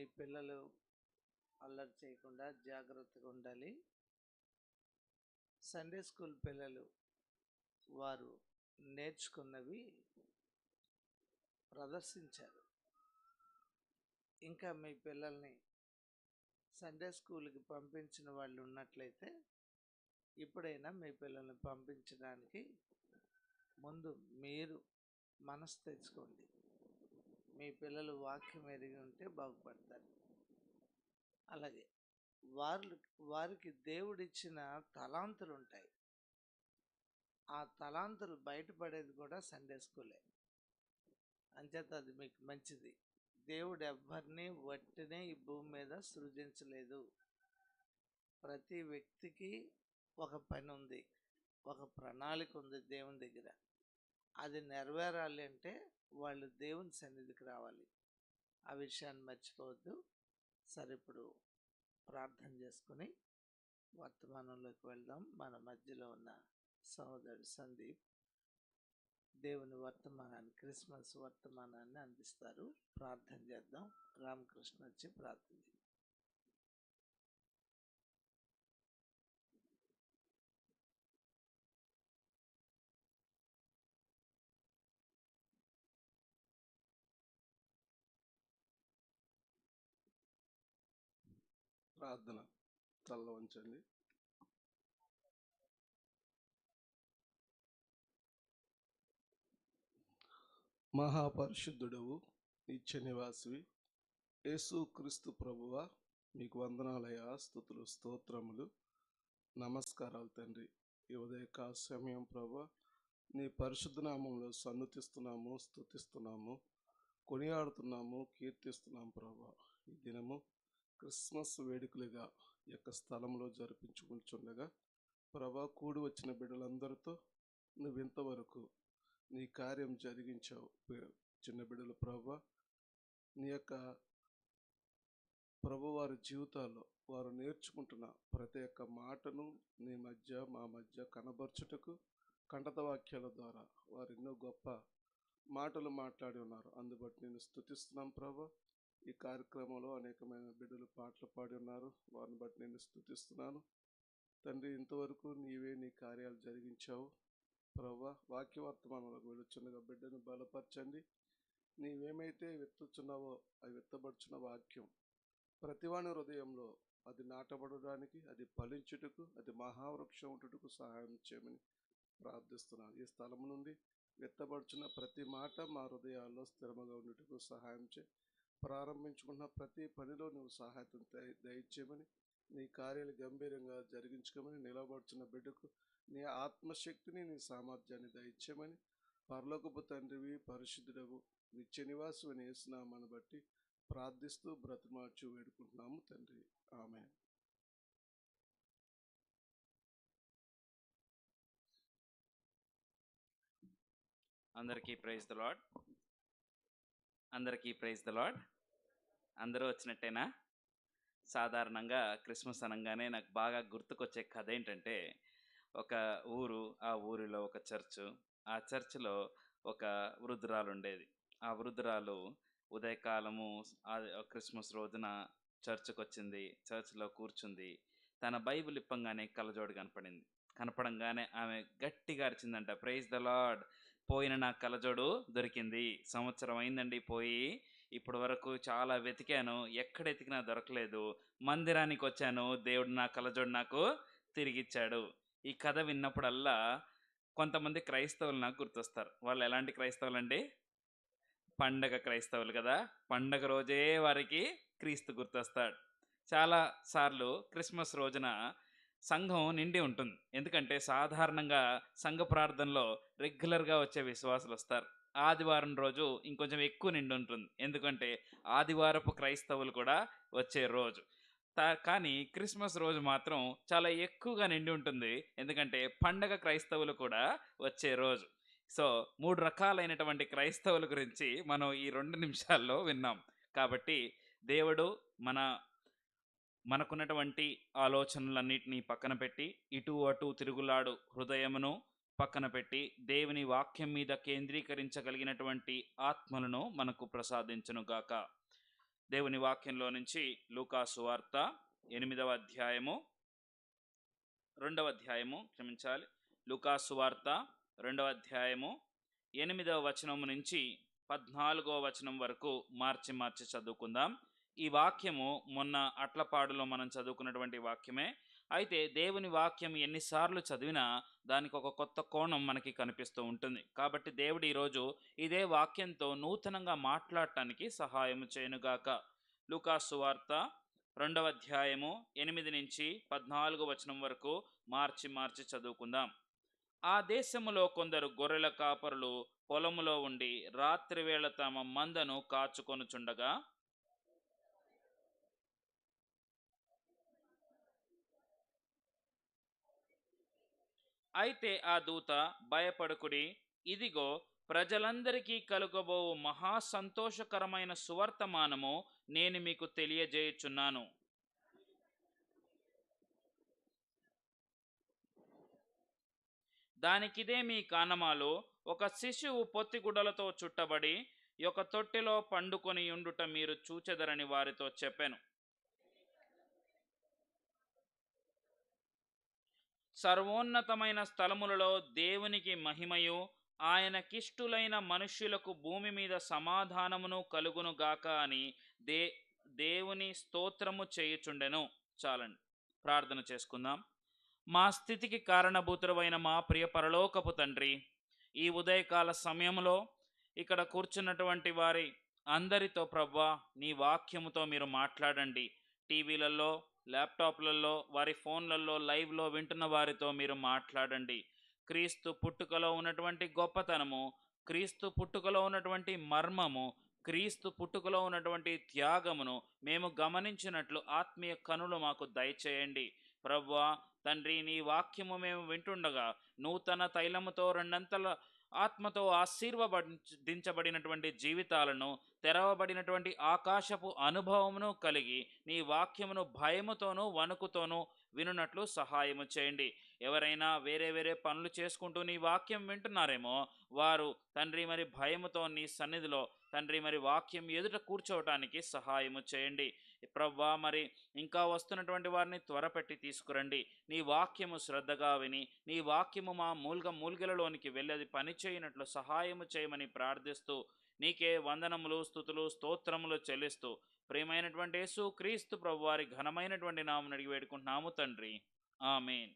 మీ పిల్లలు అల్లరి చేయకుండా జాగ్రత్తగా ఉండాలి. సండే స్కూల్ పిల్లలు వారు నేర్చుకున్నవి ప్రదర్శించారు. ఇంకా మీ పిల్లల్ని సండే స్కూల్కి పంపించిన వాళ్ళు ఉన్నట్లయితే ఇప్పుడైనా మీ పిల్లల్ని పంపించడానికి ముందు మీరు మనసు తెచ్చుకోండి. మీ పిల్లలు వాక్యం ఎరిగి ఉంటే బాగుపడతారు. అలాగే వారికి దేవుడిచ్చిన తలాంతులు ఉంటాయి. ఆ తలాంతులు బయటపడేది కూడా సండే స్కూలే. అంచేత అది మీకు మంచిది. దేవుడు ఎవ్వరిని వట్టినే ఈ భూమి మీద సృజించలేదు. ప్రతి వ్యక్తికి ఒక పని ఉంది, ఒక ప్రణాళిక ఉంది దేవుని దగ్గర. అది నెరవేరాలి అంటే వాళ్ళు దేవుని సన్నిధికి రావాలి. ఆ విషయాన్ని మర్చిపోవద్దు. సరే, ఇప్పుడు ప్రార్థన చేసుకుని వర్తమానంలోకి వెళ్దాం. మన మధ్యలో ఉన్న సహోదరుడు సందీప్ దేవుని వర్తమానాన్ని, క్రిస్మస్ వర్తమానాన్ని అందిస్తారు. ప్రార్థన చేద్దాం. రామకృష్ణ వచ్చి ప్రార్థన చేద్దాం. ప్రార్థన. తల్ల వంచండి. మహాపరిశుద్ధుడవు, నిత్య నివాసివి, యేసు క్రీస్తు ప్రభువ, మీకు వందనాలయ, స్తుతులు, స్తోత్రములు, నమస్కారాలు తండ్రి. ఈ ఉదయకాల సమయం ప్రభువ, నీ పరిశుద్ధ నామంలో సన్నుతిస్తున్నాము, స్తుతిస్తున్నాము, కొనియాడుతున్నాము, కీర్తిస్తున్నాము ప్రభువ. ఈ దినము క్రిస్మస్ వేడుకలుగా ఈ యొక్క స్థలంలో జరిపించుకుంటుండగా ప్రభా, కూడి వచ్చిన బిడ్డలందరితో నువ్వు ఇంతవరకు నీ కార్యం జరిగించావు. చిన్న బిడ్డలు ప్రభా, నీ యొక్క ప్రభు వారి జీవితాల్లో వారు నేర్చుకుంటున్న ప్రతి ఒక్క మాటను నీ మధ్య మా మధ్య కనబర్చుటకు కంటత వాక్యాల ద్వారా వారు ఎన్నో గొప్ప మాటలు మాట్లాడి ఉన్నారు. అందుబట్టి నేను స్తుతిస్తున్నాం ప్రభా. ఈ కార్యక్రమంలో అనేకమైన బిడ్డలు పాటలు పాడి ఉన్నారు. వారిని బట్టి నేను స్తుతిస్తున్నాను తండ్రి. ఇంతవరకు నీవే నీ కార్యాలు జరిగించావు ప్రభా. వాక్యవర్తమానంలోకి వెళుచున్నగా బిడ్డను బలపరచండి. నీవేమైతే విత్తుచున్నావో అవి విత్తబడుచున్న వాక్యం ప్రతివాని హృదయంలో అది నాటబడడానికి, అది ఫలించుటకు, అది మహావృక్షం ఉంటుటకు సహాయం చేయమని ప్రార్థిస్తున్నాను. ఈ స్థలం నుండి విత్తబడుచున్న ప్రతి మాట మా హృదయాల్లో స్థిరముగా ఉండుటకు సహాయం చేయి. ప్రారంభించుకున్న ప్రతి పనిలో నువ్వు సహాయతం దయచేయమని, నీ కార్యాలు గంభీరంగా జరిగించుకోమని, నిలబడుచున్న బిడ్డకు నీ ఆత్మశక్తిని, నీ సామర్థ్యాన్ని దయచేయమని, పరలోకపు తండ్రివి, పరిశుద్ధుడవు, నిత్య నివాసమని యేసునామమును బట్టి ప్రార్థిస్తూ బ్రతిమార్చి వేడుకుంటున్నాము తండ్రి. ఆమేన్. అందరికీ ప్రైజ్ ద లార్డ్. అందరికీ ప్రైజ్ ద లార్డ్. అందరూ వచ్చినట్టేనా? సాధారణంగా క్రిస్మస్ అనగానే నాకు బాగా గుర్తుకొచ్చే కథ ఏంటంటే, ఒక ఊరు, ఆ ఊరిలో ఒక చర్చు, ఆ చర్చిలో ఒక వృద్ధురాలు ఉండేది. ఆ వృద్ధురాలు ఉదయకాలము క్రిస్మస్ రోజున చర్చ్కి వచ్చింది. చర్చ్లో కూర్చుంది. తన బైబిల్ ఇప్పంగానే కళ్ళజోడు కనపడంగానే ఆమె గట్టిగా అరిచిందంట, ప్రైజ్ ద లార్డ్, పోయిన నా కళ్ళజోడు దొరికింది. సంవత్సరం అయిందండి పోయి, ఇప్పటి వరకు చాలా వెతికాను, ఎక్కడ ఎతికినా దొరకలేదు. మందిరానికి వచ్చాను, దేవుడు నా కళ్ళజోడు నాకు తిరిగిచ్చాడు. ఈ కథ విన్నప్పుడల్లా కొంతమంది క్రైస్తవులు నాకు గుర్తొస్తారు. వాళ్ళు ఎలాంటి క్రైస్తవులు అండి? పండగ క్రైస్తవులు కదా. పండగ రోజే వారికి క్రీస్తు గుర్తొస్తాడు. చాలా సార్లు క్రిస్మస్ రోజున సంఘం నిండి ఉంటుంది. ఎందుకంటే సాధారణంగా సంఘ ప్రార్థనలో రెగ్యులర్గా వచ్చే విశ్వాసులు వస్తారు. ఆదివారం రోజు ఇంకొంచెం ఎక్కువ నిండి ఉంటుంది, ఎందుకంటే ఆదివారపు క్రైస్తవులు కూడా వచ్చే రోజు. కానీ క్రిస్మస్ రోజు మాత్రం చాలా ఎక్కువగా నిండి ఉంటుంది, ఎందుకంటే పండగ క్రైస్తవులు కూడా వచ్చే రోజు. సో 3 రకాలైనటువంటి క్రైస్తవుల గురించి మనం ఈ 2 నిమిషాల్లో విన్నాం. కాబట్టి దేవుడు మనకున్నటువంటి ఆలోచనలన్నిటినీ పక్కన పెట్టి, ఇటు అటు తిరుగులాడు హృదయమును పక్కన పెట్టి, దేవుని వాక్యం మీద కేంద్రీకరించగలిగినటువంటి ఆత్మలను మనకు ప్రసాదించునుగాక. దేవుని వాక్యంలో నుంచి లూకా సువార్త 8వ అధ్యాయము 2వ అధ్యాయము క్షమించాలి లూకా సువార్త 2వ అధ్యాయము 8వ వచనం నుంచి 14వ వచనం వరకు మార్చి చదువుకుందాం. ఈ వాక్యము మొన్న అట్లపాడులో మనం చదువుకున్నటువంటి వాక్యమే. అయితే దేవుని వాక్యం ఎన్నిసార్లు చదివినా దానికి ఒక కొత్త కోణం మనకి కనిపిస్తూ ఉంటుంది. కాబట్టి దేవుడు ఈరోజు ఇదే వాక్యంతో నూతనంగా మాట్లాడటానికి సహాయం చేయనుగాక. లూకా సువార్త 2వ అధ్యాయము 8 నుంచి 14వ వచనం వరకు మార్చి చదువుకుందాం. ఆ దేశములో కొందరు గొర్రెల కాపరులు పొలములో ఉండి రాత్రివేళ తమ మందను కాచుకొనుచుండగా అయితే ఆ దూత, భయపడకుడి, ఇదిగో ప్రజలందరికీ కలుగబో మహా సంతోషకరమైన సువర్తమానము నేను మీకు తెలియజేయుచున్నాను. దానికిదే మీ కానమాలు, ఒక శిశువు పొత్తిగుడ్డలతో చుట్టబడి ఒక తొట్టెలో పండుకొని ఉండుట మీరు చూచెదరని వారితో చెప్పెను. సర్వోన్నతమైన స్థలములలో దేవునికి మహిమయు, ఆయనకిష్టులైన మనుష్యులకు భూమి మీద సమాధానమును కలుగునుగాక అని దేవుని స్తోత్రము చేయుచుండెను. చాలండి, ప్రార్థన చేసుకుందాం. మా స్థితికి కారణభూతుడైన మా ప్రియ పరలోకపు తండ్రి, ఈ ఉదయకాల సమయంలో ఇక్కడ కూర్చున్నటువంటి వారి అందరితో ప్రభువా నీ వాక్యముతో మీరు మాట్లాడండి. టీవీలలో, ల్యాప్టాప్లలో, వారి ఫోన్లలో లైవ్లో వింటున్న వారితో మీరు మాట్లాడండి. క్రీస్తు పుట్టుకలో ఉన్నటువంటి గొప్పతనము, క్రీస్తు పుట్టుకలో ఉన్నటువంటి మర్మము, క్రీస్తు పుట్టుకలో ఉన్నటువంటి త్యాగమును మేము గమనించినట్లు ఆత్మీయ కనులు మాకు దయచేయండి. ప్రభువా తండ్రి, నీ వాక్యము మేము వింటుండగా నూతన తైలముతో రెండంతల ఆత్మతో ఆశీర్వదించబడినటువంటి జీవితాలను, తెరవబడినటువంటి ఆకాశపు అనుభవమును కలిగి నీ వాక్యమును భయముతోనూ వణుకుతోనూ వినున్నట్లు సహాయము చేయండి. ఎవరైనా వేరే పనులు చేసుకుంటూ నీ వాక్యం వింటున్నారేమో వారు తండ్రి మరి భయముతో నీ సన్నిధిలో తండ్రి మరి వాక్యం ఎదుట కూర్చోవటానికి సహాయము చేయండి. ప్రవ్వా మరి ఇంకా వస్తున్నటువంటి వారిని త్వరపెట్టి తీసుకురండి. నీ వాక్యము శ్రద్ధగా విని నీ వాక్యము మా మూల్గలలోనికి వెళ్ళి పని చేయనట్లు సహాయము చేయమని ప్రార్థిస్తూ నీకే వందనములు, స్తుతులు, స్తోత్రములు చెల్లిస్తూ ప్రియమైనటువంటి యేసు క్రీస్తు ప్రభు వారి ఘనమైనటువంటి నామమున అడిగి వేడుకుంటున్నాము తండ్రి, ఆమేన్.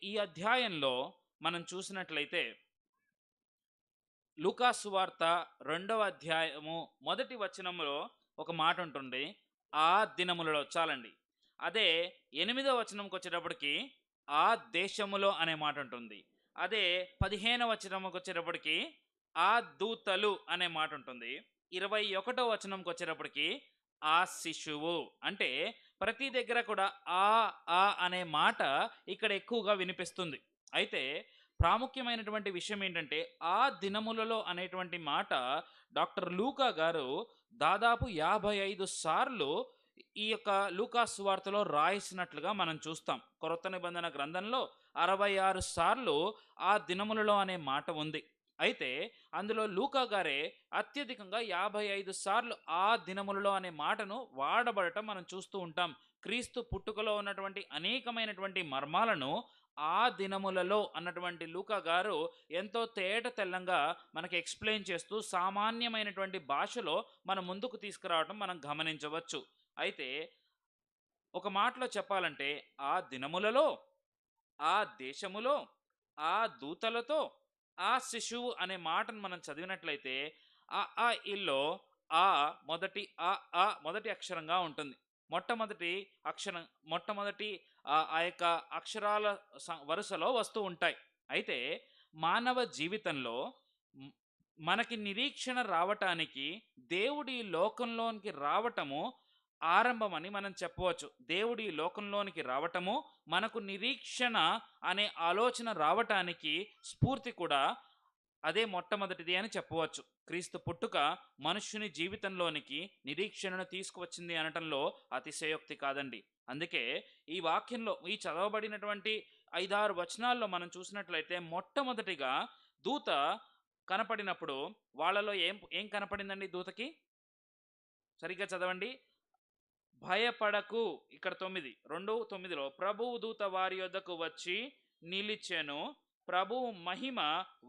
ఈ అధ్యాయంలో మనం చూసినట్లయితే లూకా సువార్త 2వ అధ్యాయము 1వ వచనంలో ఒక మాట ఉంటుంది, ఆ దినములలో. చాలండి, అదే 8వ వచనంకి వచ్చేటప్పటికి ఆ దేశములో అనే మాట ఉంటుంది. అదే 15వ వచనంకి వచ్చేటప్పటికి ఆ దూతలు అనే మాట ఉంటుంది. 21వ వచనంకి వచ్చేటప్పటికి ఆ శిశువు. అంటే ప్రతి దగ్గర కూడా ఆ అనే మాట ఇక్కడ ఎక్కువగా వినిపిస్తుంది. అయితే ప్రాముఖ్యమైనటువంటి విషయం ఏంటంటే ఆ దినములలో అనేటువంటి మాట డాక్టర్ లూకా గారు దాదాపు 55 సార్లు ఈ యొక్క లూకా సువార్తలో రాయించినట్లుగా మనం చూస్తాం. కొత్త నిబంధన గ్రంథంలో 66 సార్లు ఆ దినములలో అనే మాట ఉంది. అయితే అందులో లూకా గారే అత్యధికంగా 55 సార్లు ఆ దినములలో అనే మాటను వాడబడటం మనం చూస్తూ ఉంటాం. క్రీస్తు పుట్టుకలో ఉన్నటువంటి అనేకమైనటువంటి మర్మాలను ఆ దినములలో అన్నటువంటి లూకా గారు ఎంతో తేట తెల్లంగా మనకి ఎక్స్ప్లెయిన్ చేస్తూ సామాన్యమైనటువంటి భాషలో మన ముందుకు తీసుకురావడం మనం గమనించవచ్చు. అయితే ఒక మాటలో చెప్పాలంటే ఆ దినములలో, ఆ దేశములో, ఆ దూతలతో, ఆ శిశువు అనే మాటను మనం చదివినట్లయితే ఆ ఇల్లో ఆ మొదటి అక్షరంగా ఉంటుంది. మొట్టమొదటి ఆ యొక్క అక్షరాల వరుసలో వస్తూ ఉంటాయి. అయితే మానవ జీవితంలో మనకి నిరీక్షణ రావటానికి దేవుడి లోకంలోనికి రావటము ఆరంభమని మనం చెప్పవచ్చు. దేవుడి లోకంలోనికి రావటము, మనకు నిరీక్షణ అనే ఆలోచన రావటానికి స్ఫూర్తి కూడా అదే మొట్టమొదటిది అని చెప్పవచ్చు. క్రీస్తు పుట్టుక మనుష్యుని జీవితంలోనికి నిరీక్షణను తీసుకువచ్చింది అనటంలో అతిశయోక్తి కాదండి. అందుకే ఈ వాక్యంలో ఈ చదవబడినటువంటి 5-6 వచనాల్లో మనం చూసినట్లయితే మొట్టమొదటిగా దూత కనపడినప్పుడు వాళ్ళలో ఏం కనపడిందండి? దూతకి సరిగ్గా చదవండి. భయపడకు. ఇక్కడ 9:9లో ప్రభువు దూత వారి యొద్దకు వచ్చి నిలిచెను. ప్రభువు మహిమ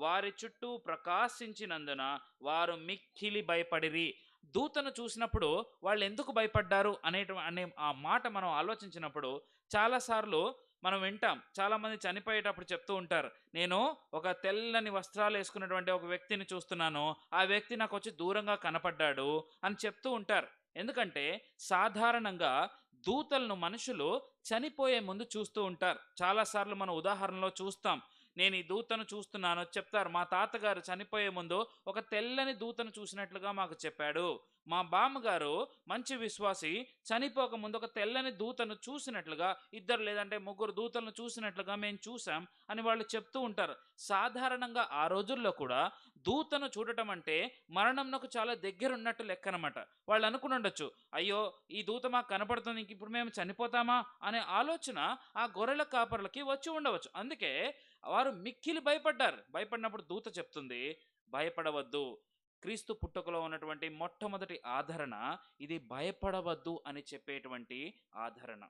వారి చుట్టూ ప్రకాశించినందున వారు మిక్కిలి భయపడిరి. దూతను చూసినప్పుడు వాళ్ళు ఎందుకు భయపడ్డారు అనే ఆ మాట మనం ఆలోచించినప్పుడు చాలాసార్లు మనం వింటాం. చాలామంది చనిపోయేటప్పుడు చెప్తూ ఉంటారు, నేను ఒక తెల్లని వస్త్రాలు వేసుకున్నటువంటి ఒక వ్యక్తిని చూస్తున్నాను, ఆ వ్యక్తి నాకు వచ్చి దూరంగా కనపడ్డాడు అని చెప్తూ ఉంటారు. ఎందుకంటే సాధారణంగా దూతలను మనుషులు చనిపోయే ముందు చూస్తూ ఉంటారు. చాలాసార్లు మనం ఉదాహరణలో చూస్తాం. నేను ఈ దూతను చూస్తున్నాను చెప్తారు. మా తాతగారు చనిపోయే ముందు ఒక తెల్లని దూతను చూసినట్లుగా మాకు చెప్పాడు. మా బామ్మగారు మంచి విశ్వాసి, చనిపోక ముందు ఒక తెల్లని దూతను చూసినట్లుగా, 2 లేదంటే 3 దూతలను చూసినట్లుగా మేము చూసాం అని వాళ్ళు చెప్తూ ఉంటారు. సాధారణంగా ఆ రోజుల్లో కూడా దూతను చూడటం అంటే మరణంకు చాలా దగ్గర ఉన్నట్టు లెక్క అనమాట. వాళ్ళు అనుకుని ఉండొచ్చు, అయ్యో ఈ దూత మాకు కనపడుతుంది, ఇంక ఇప్పుడు మేము చనిపోతామా అనే ఆలోచన ఆ గొర్రెల కాపరులకి వచ్చి ఉండవచ్చు. అందుకే వారు మిక్కిలి భయపడ్డారు. భయపడినప్పుడు దూత చెప్తుంది, భయపడవద్దు. క్రీస్తు పుట్టుకలో ఉన్నటువంటి మొట్టమొదటి ఆదరణ ఇది, భయపడవద్దు అని చెప్పేటువంటి ఆదరణ.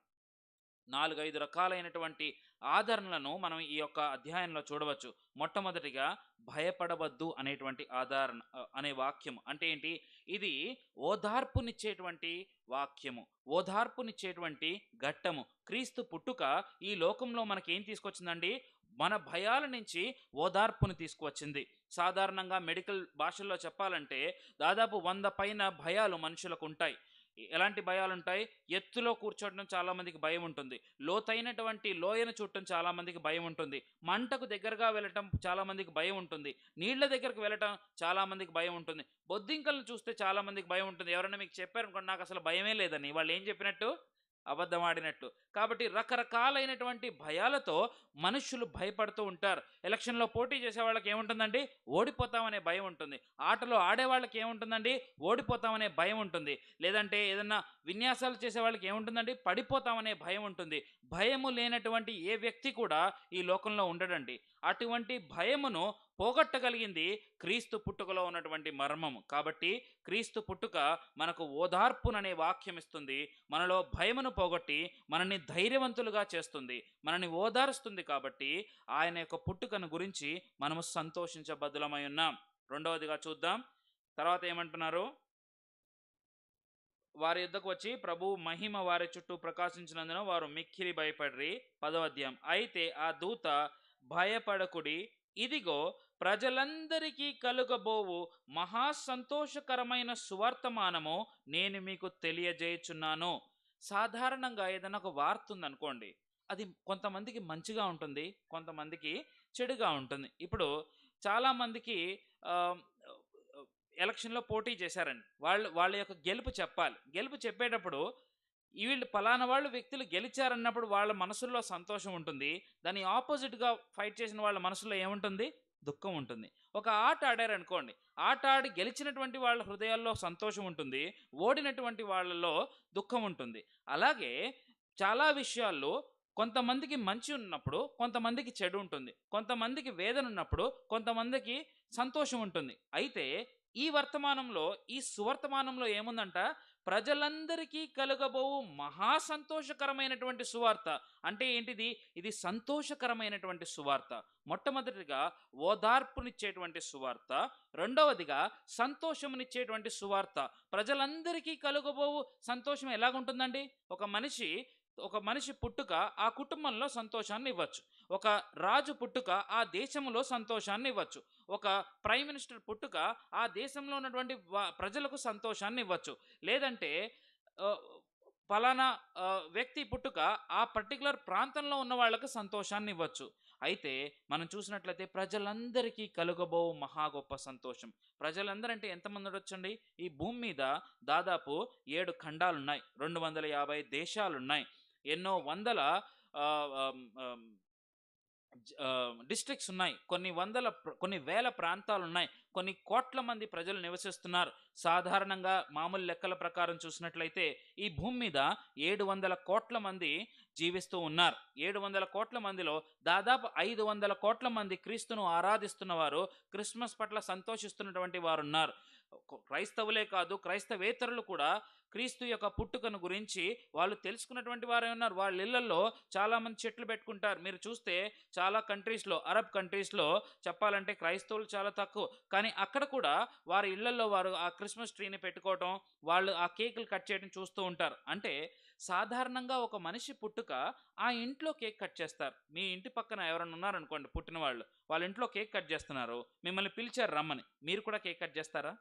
4-5 రకాలైనటువంటి ఆదరణలను మనం ఈ యొక్క అధ్యాయంలో చూడవచ్చు. మొట్టమొదటిగా భయపడవద్దు అనేటువంటి ఆదరణ అనే వాక్యము అంటే ఏంటి? ఇది ఓదార్పునిచ్చేటువంటి వాక్యము, ఓదార్పునిచ్చేటువంటి ఘట్టము. క్రీస్తు పుట్టుక ఈ లోకంలో మనకేం తీసుకొచ్చిందండి? మన భయాల నుంచి ఓదార్పుని తీసుకువచ్చింది. సాధారణంగా మెడికల్ భాషల్లో చెప్పాలంటే దాదాపు 100 పైన భయాలు మనుషులకు ఉంటాయి. ఎలాంటి భయాలు ఉంటాయి? ఎత్తులో కూర్చోవడం చాలామందికి భయం ఉంటుంది. లోతైనటువంటి లోయను చూడటం చాలామందికి భయం ఉంటుంది. మంటకు దగ్గరగా వెళ్ళటం చాలామందికి భయం ఉంటుంది. నీళ్ల దగ్గరకు వెళ్ళటం చాలామందికి భయం ఉంటుంది. బొద్దింకలను చూస్తే చాలామందికి భయం ఉంటుంది. ఎవరైనా మీకు చెప్పారనుకోండి, నాకు అసలు భయమే లేదని, వాళ్ళు ఏం చెప్పినట్టు? అబద్ధమాడినట్టు. కాబట్టి రకరకాలైనటువంటి భయాలతో మనుషులు భయపడుతూ ఉంటారు. ఎలక్షన్లో పోటీ చేసే వాళ్ళకి ఏముంటుందండి? ఓడిపోతామనే భయం ఉంటుంది. ఆటలో ఆడే వాళ్ళకి ఏముంటుందండి? ఓడిపోతామనే భయం ఉంటుంది. లేదంటే ఏదన్నా విన్యాసాలు చేసే వాళ్ళకి ఏముంటుందండి? పడిపోతామనే భయం ఉంటుంది. భయము లేనటువంటి ఏ వ్యక్తి కూడా ఈ లోకంలో ఉండడండి. అటువంటి భయమును పోగొట్టగలిగింది క్రీస్తు పుట్టుకలో ఉన్నటువంటి మర్మము. కాబట్టి క్రీస్తు పుట్టుక మనకు ఓదార్పుననే వాక్యం ఇస్తుంది. మనలో భయమును పోగొట్టి మనల్ని ధైర్యవంతులుగా చేస్తుంది, మనల్ని ఓదారుస్తుంది. కాబట్టి ఆయన యొక్క పుట్టుకను గురించి మనము సంతోషించబద్దులమై ఉన్నాం. రెండవదిగా చూద్దాం. తర్వాత ఏమంటున్నారు? వారి యుద్ధకు వచ్చి ప్రభువు మహిమ వారి చుట్టూ ప్రకాశించినందున వారు మిక్కిలి భయపడిరి. 10వ అధ్యాయం. అయితే ఆ దూత, భయపడకుడి, ఇదిగో ప్రజలందరికీ కలుగబోవు మహా సంతోషకరమైన సువర్తమానము నేను మీకు తెలియజేయుచున్నాను. సాధారణంగా ఏదైనా ఒక వార్త ఉందనుకోండి, అది కొంతమందికి మంచిగా ఉంటుంది, కొంతమందికి చెడుగా ఉంటుంది. ఇప్పుడు చాలామందికి ఎలక్షన్లో పోటీ చేశారండి. వాళ్ళ యొక్క గెలుపు చెప్పాలి. గెలుపు చెప్పేటప్పుడు వీళ్ళు పలానా వాళ్ళు వ్యక్తులు గెలిచారన్నప్పుడు వాళ్ళ మనసుల్లో సంతోషం ఉంటుంది. దాని ఆపోజిట్గా ఫైట్ చేసిన వాళ్ళ మనసులో ఏముంటుంది? దుఃఖం ఉంటుంది. ఒక ఆట ఆడారనుకోండి, ఆట ఆడి గెలిచినటువంటి వాళ్ళ హృదయాల్లో సంతోషం ఉంటుంది, ఓడినటువంటి వాళ్ళలో దుఃఖం ఉంటుంది. అలాగే చాలా విషయాల్లో కొంతమందికి మంచి ఉన్నప్పుడు కొంతమందికి చెడు ఉంటుంది, కొంతమందికి వేదన ఉన్నప్పుడు కొంతమందికి సంతోషం ఉంటుంది. అయితే ఈ వర్తమానంలో, ఈ సువర్తమానంలో ఏముందంట? ప్రజలందరికీ కలుగబోవు మహా సంతోషకరమైనటువంటి సువార్త. అంటే ఏంటిది? ఇది సంతోషకరమైనటువంటి సువార్త. మొట్టమొదటిగా ఓదార్పునిచ్చేటువంటి సువార్త, రెండవదిగా సంతోషమునిచ్చేటువంటి సువార్త. ప్రజలందరికీ కలుగబోవు సంతోషం ఎలాగుంటుందండి? ఒక మనిషి పుట్టుక ఆ కుటుంబంలో సంతోషాన్ని ఇవ్వచ్చు. ఒక రాజు పుట్టుక ఆ దేశంలో సంతోషాన్ని ఇవ్వచ్చు. ఒక ప్రైమ్ మినిస్టర్ పుట్టుక ఆ దేశంలో ఉన్నటువంటి ప్రజలకు సంతోషాన్ని ఇవ్వచ్చు. లేదంటే ఫలానా వ్యక్తి పుట్టుక ఆ పర్టికులర్ ప్రాంతంలో ఉన్న వాళ్ళకు సంతోషాన్ని ఇవ్వచ్చు. అయితే మనం చూసినట్లయితే ప్రజలందరికీ కలుగబో మహా గొప్ప సంతోషం. ప్రజలందరంటే ఎంతమంది ఉండొచ్చండి? ఈ భూమి మీద దాదాపు 7 ఖండాలున్నాయి, 250 దేశాలున్నాయి, ఎన్నో వందల డిస్ట్రిక్ట్స్ ఉన్నాయి, కొన్ని వేల ప్రాంతాలు ఉన్నాయి, కొన్ని కోట్ల మంది ప్రజలు నివసిస్తున్నారు. సాధారణంగా మామూలు లెక్కల ప్రకారం చూసినట్లయితే ఈ భూమి మీద 700 కోట్ల మంది జీవిస్తూ ఉన్నారు. 700 కోట్ల మందిలో దాదాపు 500 కోట్ల మంది క్రీస్తును ఆరాధిస్తున్న వారు, క్రిస్మస్ పట్ల సంతోషిస్తున్నటువంటి వారు ఉన్నారు. క్రైస్తవులే కాదు, క్రైస్తవేతరులు కూడా క్రీస్తు యొక్క పుట్టుకను గురించి వాళ్ళు తెలుసుకున్నటువంటి వారే ఉన్నారు. వాళ్ళ ఇళ్లలో చాలామంది చెట్లు పెట్టుకుంటారు. మీరు చూస్తే చాలా కంట్రీస్లో, అరబ్ కంట్రీస్లో చెప్పాలంటే క్రైస్తవులు చాలా తక్కువ, కానీ అక్కడ కూడా వారి ఇళ్లలో వారు ఆ క్రిస్మస్ ట్రీని పెట్టుకోవటం, వాళ్ళు ఆ కేకులు కట్ చేయడం చూస్తూ ఉంటారు. అంటే సాధారణంగా ఒక మనిషి పుట్టుక ఆ ఇంట్లో కేక్ కట్ చేస్తారు. మీ ఇంటి పక్కన ఎవరైనా ఉన్నారనుకోండి పుట్టిన వాళ్ళు, వాళ్ళ ఇంట్లో కేక్ కట్ చేస్తున్నారు, మిమ్మల్ని పిలిచారు రమ్మని, మీరు కూడా కేక్ కట్ చేస్తారా?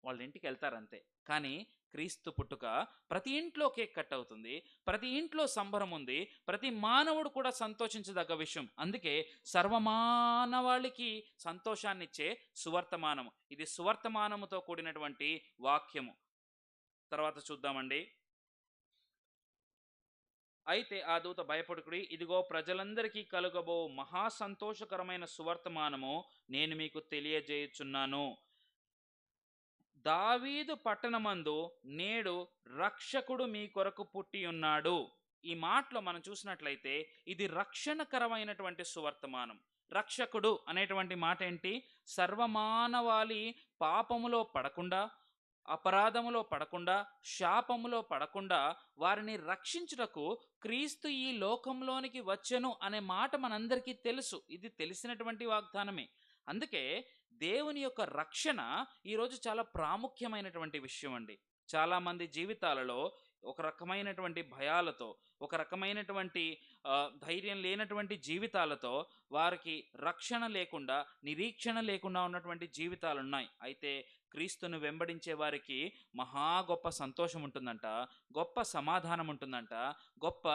వాళ్ళ ఇంటికి వెళ్తారంతే. కానీ క్రీస్తు పుట్టుక ప్రతి ఇంట్లో కేక్ కట్ అవుతుంది, ప్రతి ఇంట్లో సంబరం ఉంది, ప్రతి మానవుడు కూడా సంతోషించదగ్గ విషయం. అందుకే సర్వమానవాళికి సంతోషాన్నిచ్చే సువర్తమానము, ఇది సువర్తమానముతో కూడినటువంటి వాక్యము. తర్వాత చూద్దామండి. అయితే ఆ దూత భయపడుకుడి, ఇదిగో ప్రజలందరికీ కలుగబో మహా సంతోషకరమైన సువర్తమానము నేను మీకు తెలియజేయుచున్నాను. దావీదు పట్టణమందు నేడు రక్షకుడు మీ కొరకు పుట్టి ఉన్నాడు. ఈ మాటలో మనం చూసినట్లయితే ఇది రక్షణకరమైనటువంటి సువర్తమానం. రక్షకుడు అనేటువంటి మాట ఏంటి? సర్వమానవాళి పాపములో పడకుండా, అపరాధములో పడకుండా, శాపములో పడకుండా వారిని రక్షించుటకు క్రీస్తు ఈ లోకంలోనికి వచ్చెను అనే మాట మనందరికీ తెలుసు. ఇది తెలిసినటువంటి వాగ్దానమే. అందుకే దేవుని యొక్క రక్షణ ఈరోజు చాలా ప్రాముఖ్యమైనటువంటి విషయం అండి. చాలామంది జీవితాలలో ఒక రకమైనటువంటి భయాలతో, ఒక రకమైనటువంటి ధైర్యం లేనటువంటి జీవితాలతో, వారికి రక్షణ లేకుండా, నిరీక్షణ లేకుండా ఉన్నటువంటి జీవితాలు ఉన్నాయి. అయితే క్రీస్తును వెంబడించే వారికి మహా గొప్ప సంతోషం ఉంటుందంట, గొప్ప సమాధానం ఉంటుందంట, గొప్ప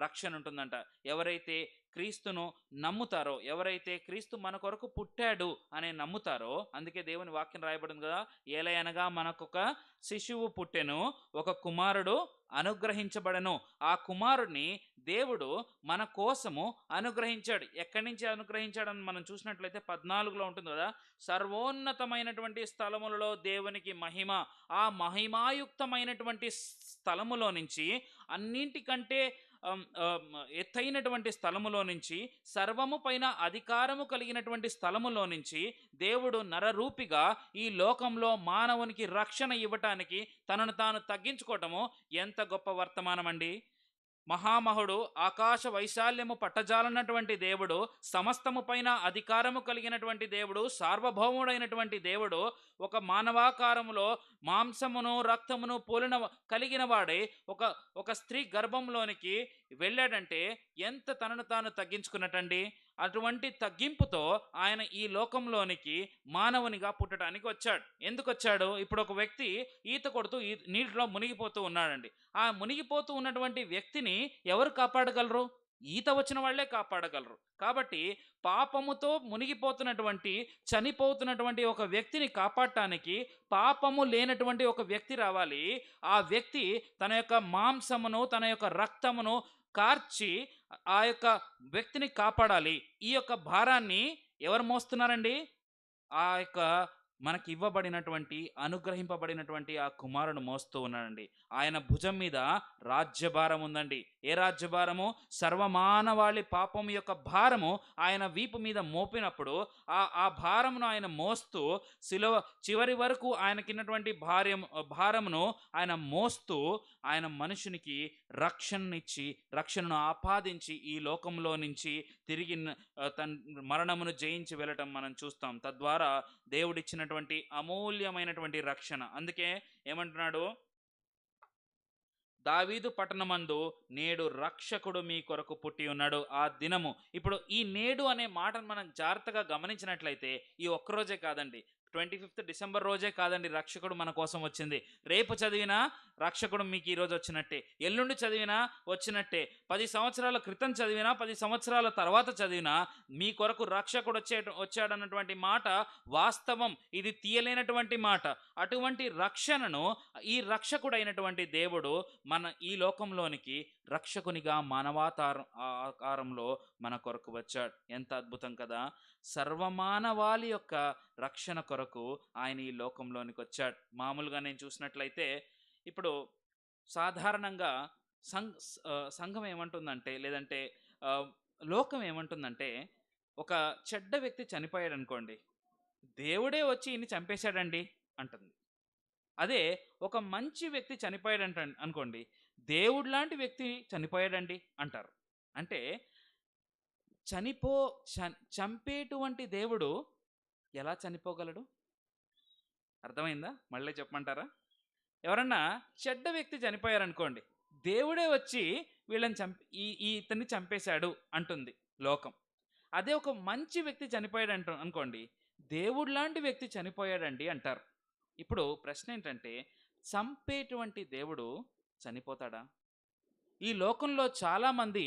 రక్షణ ఉంటుందంట. ఎవరైతే క్రీస్తును నమ్ముతారో, ఎవరైతే క్రీస్తు మన కొరకు పుట్టాడు అనే నమ్ముతారో, అందుకే దేవుని వాక్యం రాయబడింది కదా, ఏలయనగా మనకొక శిశువు పుట్టెను, ఒక కుమారుడు అనుగ్రహించబడెను. ఆ కుమారుడిని దేవుడు మన కోసము అనుగ్రహించాడు. ఎక్కడి నుంచి అనుగ్రహించాడని మనం చూసినట్లయితే 14లో ఉంటుంది కదా, సర్వోన్నతమైనటువంటి స్థలములలో దేవునికి మహిమ. ఆ మహిమాయుక్తమైనటువంటి స్థలములో నుంచి, అన్నింటికంటే ఎత్తైనటువంటి స్థలములో నుంచి, సర్వము పైన అధికారము కలిగినటువంటి స్థలములో నుంచి దేవుడు నరరూపిగా ఈ లోకంలో మానవునికి రక్షణ ఇవ్వటానికి తనను తాను తగ్గించుకోవటము ఎంత గొప్ప వర్తమానం అండి. మహామహుడు, ఆకాశ వైశాల్యము పట్టజాలన్నటువంటి దేవుడు, సమస్తము పైన అధికారము కలిగినటువంటి దేవుడు, సార్వభౌముడైనటువంటి దేవుడు ఒక మానవాకారములో మాంసమును రక్తమును పోలిన కలిగిన వాడే ఒక స్త్రీ గర్భంలోనికి వెళ్ళాడంటే ఎంత తనను తాను తగ్గించుకున్నట్టండి. అటువంటి తగ్గింపుతో ఆయన ఈ లోకంలోనికి మానవునిగా పుట్టడానికి వచ్చాడు. ఎందుకు వచ్చాడు? ఇప్పుడు ఒక వ్యక్తి ఈత కొడుతూ నీటిలో మునిగిపోతూ ఉన్నాడండి. ఆ మునిగిపోతూ ఉన్నటువంటి వ్యక్తిని ఎవరు కాపాడగలరు? ఈత వచ్చిన వాళ్ళే కాపాడగలరు. కాబట్టి పాపముతో మునిగిపోతున్నటువంటి, చనిపోతున్నటువంటి ఒక వ్యక్తిని కాపాడటానికి పాపము లేనటువంటి ఒక వ్యక్తి రావాలి. ఆ వ్యక్తి తన యొక్క మాంసమును, తన యొక్క రక్తమును కార్చి ఆ యొక్క వ్యక్తిని కాపాడాలి. ఈ యొక్క భారాన్ని ఎవరు మోస్తున్నారండి? ఆ యొక్క మనకి ఇవ్వబడినటువంటి, అనుగ్రహింపబడినటువంటి ఆ కుమారుడు మోస్తూ ఉన్నాడండి. ఆయన భుజం మీద రాజ్యభారం ఉందండి. ఏ రాజ్యభారము? సర్వమానవాళి పాపం యొక్క భారము ఆయన వీపు మీద మోపినప్పుడు ఆ భారమును ఆయన మోస్తూ, శిలువ చివరి వరకు ఆయనకిన్నటువంటి భారమును ఆయన మోస్తూ, ఆయన మనుషునికి రక్షణనిచ్చి, రక్షణను ఆపాదించి ఈ లోకంలో నుంచి తిరిగి తన మరణమును జయించి వెళ్ళటం మనం చూస్తాం. తద్వారా దేవుడిచ్చినటువంటి అమూల్యమైనటువంటి రక్షణ. అందుకే ఏమంటున్నాడు? దావీదు పట్టణమందు నేడు రక్షకుడు మీ కొరకు పుట్టి ఉన్నాడు. ఆ దినము, ఇప్పుడు ఈ నేడు అనే మాటను మనం జాగ్రత్తగా గమనించినట్లయితే ఈ ఒక్కరోజే కాదండి, 25th డిసెంబర్ రోజే కాదండి రక్షకుడు మన కోసం వచ్చింది. రేపు చదివినా రక్షకుడు మీకు ఈరోజు వచ్చినట్టే, ఎల్లుండి చదివినా వచ్చినట్టే, 10 సంవత్సరాల క్రితం చదివినా, 10 సంవత్సరాల తర్వాత చదివినా మీ కొరకు రక్షకుడు వచ్చాడన్నటువంటి మాట వాస్తవం. ఇది తీయలేనటువంటి మాట. అటువంటి రక్షణను ఈ రక్షకుడైనటువంటి దేవుడు మన ఈ లోకంలోనికి రక్షకునిగా ఆకారంలో మన కొరకు వచ్చాడు. ఎంత అద్భుతం కదా! సర్వమానవాళి యొక్క రక్షణ కొరకు ఆయన ఈ లోకంలోనికి వచ్చాడు. మామూలుగా నేను చూసినట్లయితే ఇప్పుడు సాధారణంగా సంఘం ఏమంటుందంటే, లేదంటే లోకం ఏమంటుందంటే, ఒక చెడ్డ వ్యక్తి చనిపోయాడు అనుకోండి, దేవుడే వచ్చి ఈయన్ని చంపేశాడండి, అంటుంది. అదే ఒక మంచి వ్యక్తి చనిపోయాడంట అనుకోండి, దేవుడు లాంటి వ్యక్తి చనిపోయాడండి అంటారు. అంటే చనిపో చంపేటువంటి దేవుడు ఎలా చనిపోగలడు? అర్థమైందా? మళ్ళీ చెప్పమంటారా? ఎవరన్నా చెడ్డ వ్యక్తి చనిపోయారనుకోండి, దేవుడే వచ్చి వీళ్ళని ఇతన్ని చంపేశాడు అంటుంది లోకం. అదే ఒక మంచి వ్యక్తి చనిపోయాడు అనుకోండి, దేవుడు లాంటి వ్యక్తి చనిపోయాడండి అంటారు. ఇప్పుడు ప్రశ్న ఏంటంటే, చంపేటువంటి దేవుడు చనిపోతాడా? ఈ లోకంలో చాలామంది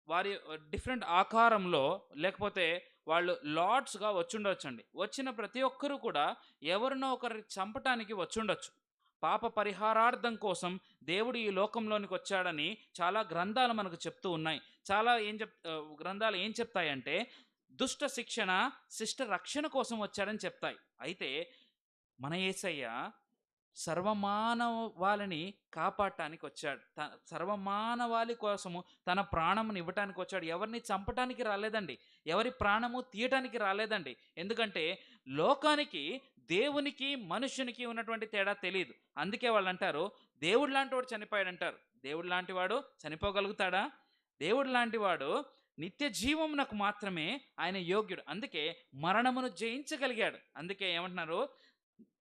వారి డిఫరెంట్ ఆకారంలో, లేకపోతే వాళ్ళు లార్డ్స్గా వచ్చుండొచ్చండి. వచ్చిన ప్రతి ఒక్కరూ కూడా ఎవరినో ఒకరిని చంపటానికి వచ్చుండొచ్చు. పాప పరిహారార్థం కోసం దేవుడు ఈ లోకంలోనికి వచ్చాడని చాలా గ్రంథాలు మనకు చెప్తూ ఉన్నాయి. చాలా గ్రంథాలు ఏం చెప్తాయంటే, దుష్ట శిక్షణ శిష్ట రక్షణ కోసం వచ్చాడని చెప్తాయి. అయితే మన యేసయ్య సర్వమానవాళిని కాపాడటానికి వచ్చాడు. సర్వమానవాళి కోసము తన ప్రాణమును ఇవ్వటానికి వచ్చాడు. ఎవరిని చంపటానికి రాలేదండి, ఎవరి ప్రాణము తీయటానికి రాలేదండి. ఎందుకంటే లోకానికి, దేవునికి, మనుషునికి ఉన్నటువంటి తేడా తెలియదు. అందుకే వాళ్ళు అంటారు, దేవుడు లాంటి వాడు చనిపోయాడు అంటారు. దేవుడు లాంటి వాడు చనిపోగలుగుతాడా? దేవుడు లాంటి వాడు నిత్య జీవమునకు మాత్రమే ఆయన యోగ్యుడు. అందుకే మరణమును జయించగలిగాడు. అందుకే ఏమంటున్నారు,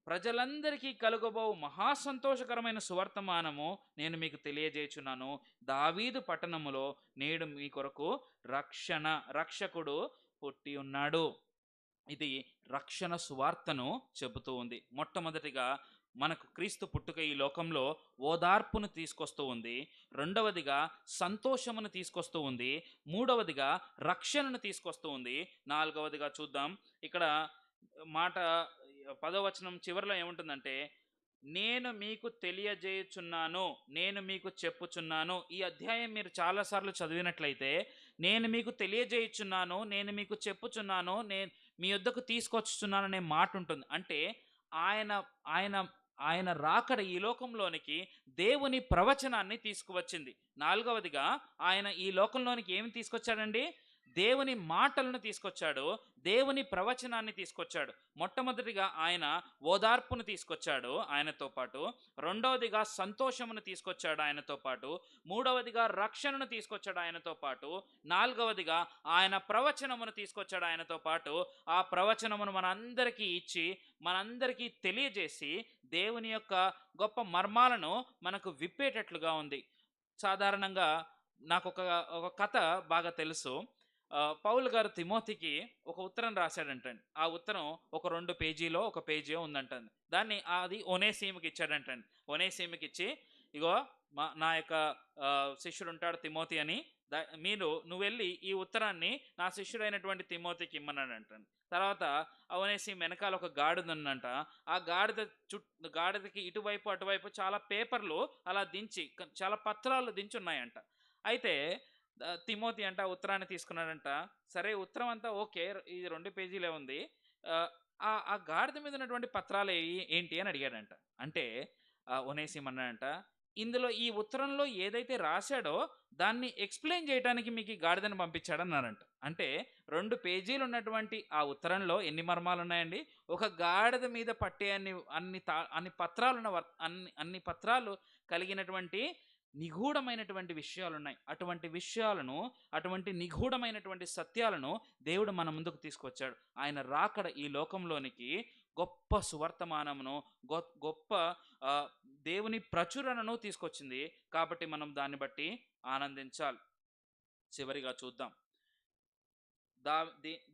ప్రజలందరికీ కలుగబో మహాసంతోషకరమైన సువర్తమానము నేను మీకు తెలియజేయుచున్నాను. దావీదు పట్టణములో నేడు మీ కొరకు రక్షకుడు పుట్టి ఉన్నాడు. ఇది రక్షణ సువార్తను చెబుతూ ఉంది. మొట్టమొదటిగా మనకు క్రీస్తు పుట్టుక ఈ లోకంలో ఓదార్పును తీసుకొస్తూ ఉంది. రెండవదిగా సంతోషమును తీసుకొస్తూ ఉంది. మూడవదిగా రక్షణను తీసుకొస్తూ ఉంది. నాలుగవదిగా చూద్దాం, ఇక్కడ మాట 10వ వచనం చివరిలో ఏముంటుందంటే, నేను మీకు తెలియజేయుచున్నాను, నేను మీకు చెప్పుచున్నాను. ఈ అధ్యాయం మీరు చాలాసార్లు చదివినట్లయితే, నేను మీకు తెలియజేయుచున్నాను, నేను మీకు చెప్పుచున్నాను, నేను మీ యొద్దకు తీసుకొచ్చుచున్నాను అనే మాట ఉంటుంది. అంటే ఆయన రాకడ ఈ లోకంలోనికి దేవుని ప్రవచనాన్ని తీసుకువచ్చింది. నాలుగవదిగా ఆయన ఈ లోకంలోనికి ఏమి తీసుకొచ్చాడండి? దేవుని మాటలను తీసుకొచ్చాడు, దేవుని ప్రవచనాన్ని తీసుకొచ్చాడు. మొట్టమొదటిగా ఆయన ఓదార్పును తీసుకొచ్చాడు ఆయనతో పాటు. రెండవదిగా సంతోషమును తీసుకొచ్చాడు ఆయనతో పాటు. మూడవదిగా రక్షణను తీసుకొచ్చాడు ఆయనతో పాటు. నాలుగవదిగా ఆయన ప్రవచనమును తీసుకొచ్చాడు ఆయనతో పాటు. ఆ ప్రవచనమును మనందరికీ ఇచ్చి, మనందరికీ తెలియజేసి, దేవుని యొక్క గొప్ప మర్మాలను మనకు విప్పేటట్లుగా ఉంది. సాధారణంగా నాకు ఒక కథ బాగా తెలుసు. పౌలు గారు తిమోతికి ఒక ఉత్తరం రాశాడంటండి. ఆ ఉత్తరం ఒక 2 పేజీలో ఒక పేజీలో ఉందంటండి. దాన్ని అది ఒనేసీముకి ఇచ్చాడంటండి. ఒనేసీముకి ఇచ్చి, ఇగో నా యొక్క శిష్యుడు ఉంటాడు తిమోతి అని, నువ్వు వెళ్ళి ఈ ఉత్తరాన్ని నా శిష్యుడైనటువంటి తిమోతికి ఇమ్మన్నాడంటండి. తర్వాత ఒనేసీము వెనకాల ఒక గాడిద ఉందంట. ఆ గాడిదకి ఇటువైపు అటువైపు చాలా పేపర్లు అలా దించి, చాలా పత్రాలు దించి ఉన్నాయంట. అయితే తిమోతి అంట ఉత్తరాన్ని తీసుకున్నాడంట. సరే, ఉత్తరం అంతా ఓకే, ఇది 2 పేజీలే ఉంది, ఆ గాడిద మీద ఉన్నటువంటి పత్రాలు ఏంటి అని అడిగాడంట. అంటే ఒనేసిమ్ అన్నాడంట, ఇందులో ఈ ఉత్తరంలో ఏదైతే రాశాడో దాన్ని ఎక్స్ప్లెయిన్ చేయడానికి మీకు ఈ గాడిదని పంపించాడన్నారంట. అంటే 2 పేజీలు ఉన్నటువంటి ఆ ఉత్తరంలో ఎన్ని మర్మాలు ఉన్నాయండి? ఒక గాడిద మీద పట్టే అన్ని పత్రాలు కలిగినటువంటి నిగూఢమైనటువంటి విషయాలు ఉన్నాయి. అటువంటి నిగూఢమైనటువంటి సత్యాలను దేవుడు మన ముందుకు తీసుకొచ్చాడు. ఆయన రాకడ ఈ లోకంలోనికి గొప్ప సువర్తమానమును, గొప్ప దేవుని ప్రచురణను తీసుకొచ్చింది. కాబట్టి మనం దాన్ని బట్టి ఆనందించాలి. చివరిగా చూద్దాం,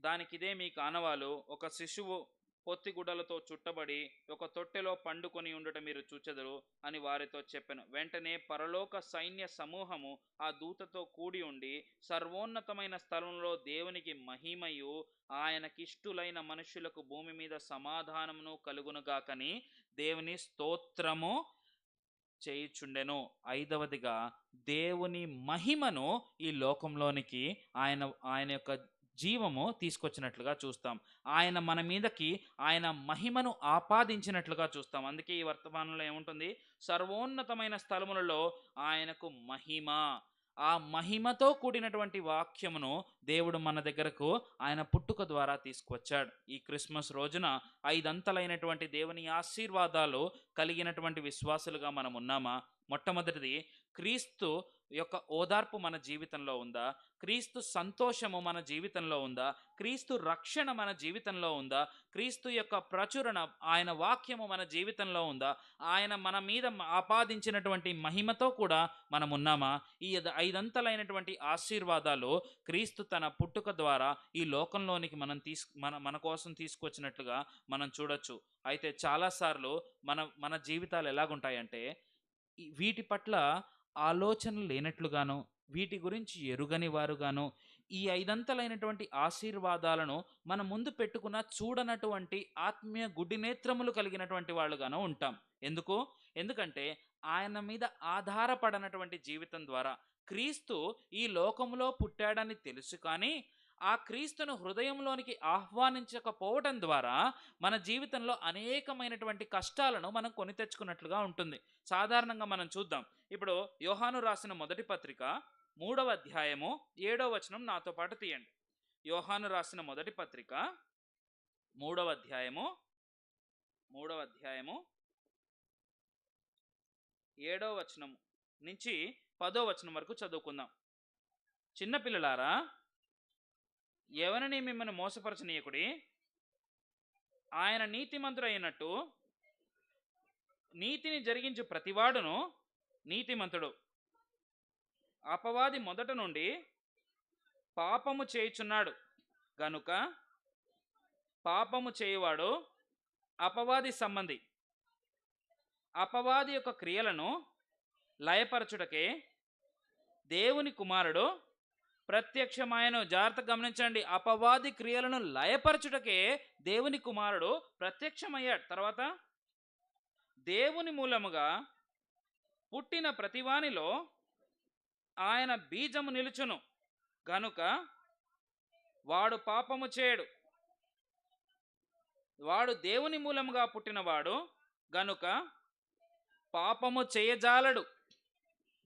దానికిదే మీకు ఆనవాలు, ఒక శిశువు పొత్తిగుడ్డలతో చుట్టబడి ఒక తొట్టెలో పండుకొని ఉండట మీరు చూచెదరు అని వారితో చెప్పెను. వెంటనే పరలోక సైన్య సమూహము ఆ దూతతో కూడి ఉండి, సర్వోన్నతమైన స్థలంలో దేవునికి మహిమయు, ఆయనకిష్టులైన మనుషులకు భూమి మీద సమాధానమును కలుగునుగాకని దేవుని స్తోత్రము చేయుచుండెను. 5వదిగా దేవుని మహిమను ఈ లోకంలోనికి ఆయన యొక్క జీవము తీసుకొచ్చినట్లుగా చూస్తాం. ఆయన మన మీదకి ఆయన మహిమను ఆపాదించినట్లుగా చూస్తాం. అందుకే ఈ వర్తమానంలో ఏముంటుంది? సర్వోన్నతమైన స్థలములలో ఆయనకు మహిమ, ఆ మహిమతో కూడినటువంటి వాక్యమును దేవుడు మన దగ్గరకు ఆయన పుట్టుక ద్వారా తీసుకువచ్చాడు. ఈ క్రిస్మస్ రోజున 5 అంతలైనటువంటి దేవుని ఆశీర్వాదాలు కలిగినటువంటి విశ్వాసులుగా మనం ఉన్నామా? మొట్టమొదటిది, క్రీస్తు యొక్క ఓదార్పు మన జీవితంలో ఉందా? క్రీస్తు సంతోషము మన జీవితంలో ఉందా? క్రీస్తు రక్షణ మన జీవితంలో ఉందా? క్రీస్తు యొక్క ప్రచురణ, ఆయన వాక్యము మన జీవితంలో ఉందా? ఆయన మన మీద ఆపాదించినటువంటి మహిమతో కూడా మనం ఉన్నామా? ఈ 5 అంతలైనటువంటి ఆశీర్వాదాలు క్రీస్తు తన పుట్టుక ద్వారా ఈ లోకంలోనికి మన కోసం తీసుకొచ్చినట్లుగా మనం చూడొచ్చు. అయితే చాలాసార్లు మన జీవితాలు ఎలాగుంటాయంటే, వీటి పట్ల ఆలోచన లేనట్లుగాను, వీటి గురించి ఎరుగని వారుగాను, ఈ 5 అంతలైనటువంటి ఆశీర్వాదాలను మన ముందు పెట్టుకున్న చూడనటువంటి ఆత్మీయ గుడ్డి నేత్రములు కలిగినటువంటి వాళ్ళుగాను ఉంటాం. ఎందుకంటే ఆయన మీద ఆధారపడనటువంటి జీవితం ద్వారా, క్రీస్తు ఈ లోకంలో పుట్టాడని తెలుసు కానీ ఆ క్రీస్తును హృదయంలోనికి ఆహ్వానించకపోవడం ద్వారా మన జీవితంలో అనేకమైనటువంటి కష్టాలను మనం కొని తెచ్చుకున్నట్లుగా ఉంటుంది. సాధారణంగా మనం చూద్దాం. ఇప్పుడు యోహాను రాసిన మొదటి పత్రిక 3వ అధ్యాయము 7వ వచనం నాతో పాటు తీయండి. యోహాను రాసిన మొదటి పత్రిక 3వ అధ్యాయము 7వ వచనం నుంచి 10వ వచనం వరకు చదువుకుందాం. చిన్నపిల్లలారా, ఎవరిని మిమ్మల్ని మోసపరచనీయకుడి. ఆయన నీతిమంతుడైనట్టు నీతిని జరిగించు ప్రతివాడును నీతిమంతుడు. అపవాది మొదట నుండి పాపము చేయుచున్నాడు గనుక పాపము చేయువాడు అపవాది సంబంధి. అపవాది యొక్క క్రియలను లయపరచుటకే దేవుని కుమారుడు ప్రత్యక్షమాయను. జాగ్రత్తగా గమనించండి. అపవాది క్రియలను లయపరచుటకే దేవుని కుమారుడు ప్రత్యక్షమయ్యాడు. తర్వాత, దేవుని మూలముగా పుట్టిన ప్రతివానిలో ఆయన బీజము నిలుచును గనుక వాడు పాపము చేయడు. వాడు దేవుని మూలముగా పుట్టినవాడు గనుక పాపము చేయజాలడు.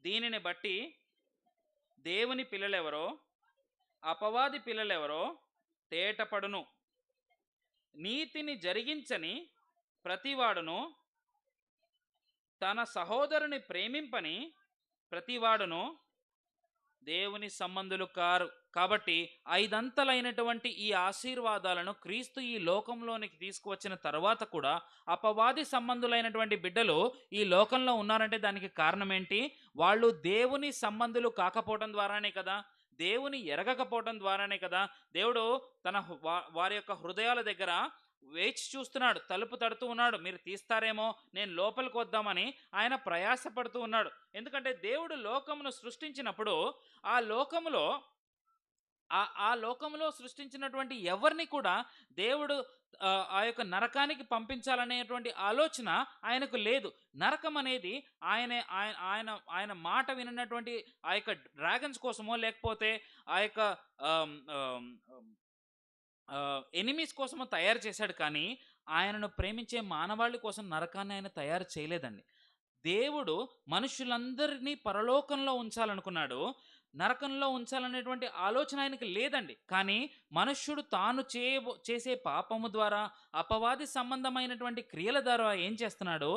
దీనిని బట్టి దేవుని పిల్లలెవరో అపవాది పిల్లలెవరో తేటపడును. నీతిని జరిగించని ప్రతివాడును తన సహోదరుని ప్రేమింపని ప్రతివాడును దేవుని సంబంధులు కారు. కాబట్టి 5 అంతలైనటువంటి ఈ ఆశీర్వాదాలను క్రీస్తు ఈ లోకంలోనికి తీసుకువచ్చిన తర్వాత కూడా అపవాది సంబంధులైనటువంటి బిడ్డలు ఈ లోకంలో ఉన్నారంటే దానికి కారణం ఏంటి? వాళ్ళు దేవుని సంబంధులు కాకపోవడం ద్వారానే కదా, దేవుని ఎరగకపోవడం ద్వారానే కదా. దేవుడు వారి యొక్క హృదయాల దగ్గర వేచి చూస్తున్నాడు, తలుపు తడుతూ ఉన్నాడు. మీరు తీస్తారేమో, నేను లోపలికి వద్దామని ఆయన ప్రయాసపడుతూ ఉన్నాడు. ఎందుకంటే దేవుడు లోకమును సృష్టించినప్పుడు ఆ లోకంలో సృష్టించినటువంటి ఎవరిని కూడా దేవుడు ఆ యొక్క నరకానికి పంపించాలనేటువంటి ఆలోచన ఆయనకు లేదు. నరకం అనేది ఆయన మాట వినటువంటి ఆ యొక్క డ్రాగన్స్ కోసమో, లేకపోతే ఆ యొక్క ఎనిమీస్ కోసమో తయారు చేశాడు. కానీ ఆయనను ప్రేమించే మానవాళి కోసం నరకాన్ని ఆయన తయారు చేయలేదండి. దేవుడు మనుషులందరినీ పరలోకంలో ఉంచాలనుకున్నాడు, నరకంలో ఉంచాలనేటువంటి ఆలోచన ఆయనకి లేదండి. కానీ మనుష్యుడు తాను చేసే పాపము ద్వారా, అపవాది సంబంధమైనటువంటి క్రియల ద్వారా ఏం చేస్తున్నాడు?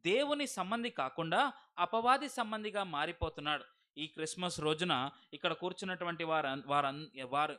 దేవుని సంబంధి కాకుండా అపవాది సంబంధిగా మారిపోతున్నాడు. ఈ క్రిస్మస్ రోజున ఇక్కడ కూర్చున్నటువంటి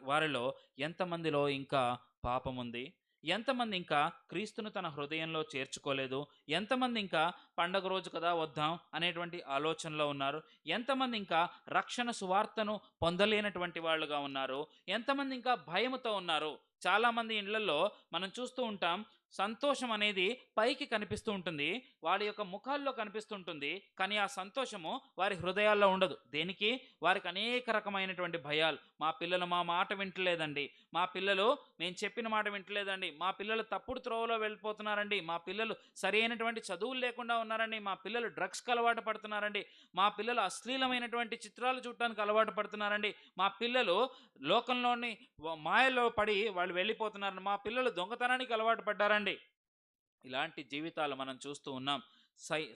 వారిలో ఎంతమందిలో ఇంకా పాపం ఉంది? ఎంతమంది ఇంకా క్రీస్తును తన హృదయంలో చేర్చుకోలేదు? ఎంతమంది ఇంకా పండగ రోజు కదా వద్దాం అనేటువంటి ఆలోచనలో ఉన్నారు? ఎంతమంది ఇంకా రక్షణ సువార్తను పొందలేనటువంటి వాళ్ళుగా ఉన్నారు? ఎంతమంది ఇంకా భయముతో ఉన్నారు? చాలామంది ఇళ్లలో మనం చూస్తూ ఉంటాం, సంతోషం అనేది పైకి కనిపిస్తూ ఉంటుంది, వారి యొక్క ముఖాల్లో కనిపిస్తుంటుంది, కానీ ఆ సంతోషము వారి హృదయాల్లో ఉండదు. దేనికి? వారికి అనేక రకమైనటువంటి భయాలు. మా పిల్లలు మా మాట వింటలేదండి, మా పిల్లలు నేను చెప్పిన మాట వింటలేదండి, మా పిల్లలు తప్పుడు త్రోవలో వెళ్ళిపోతున్నారండి, మా పిల్లలు సరైనటువంటి చదువులు లేకుండా ఉన్నారండి, మా పిల్లలు డ్రగ్స్కి అలవాటు పడుతున్నారండి, మా పిల్లలు అశ్లీలమైనటువంటి చిత్రాలు చూడటానికి అలవాటు పడుతున్నారండి, మా పిల్లలు లోకంలోని మాయలో పడి వాళ్ళు వెళ్ళిపోతున్నారండి, మా పిల్లలు దొంగతనానికి అలవాటు పడ్డారండి. ఇలాంటి జీవితాలు మనం చూస్తూ ఉన్నాం.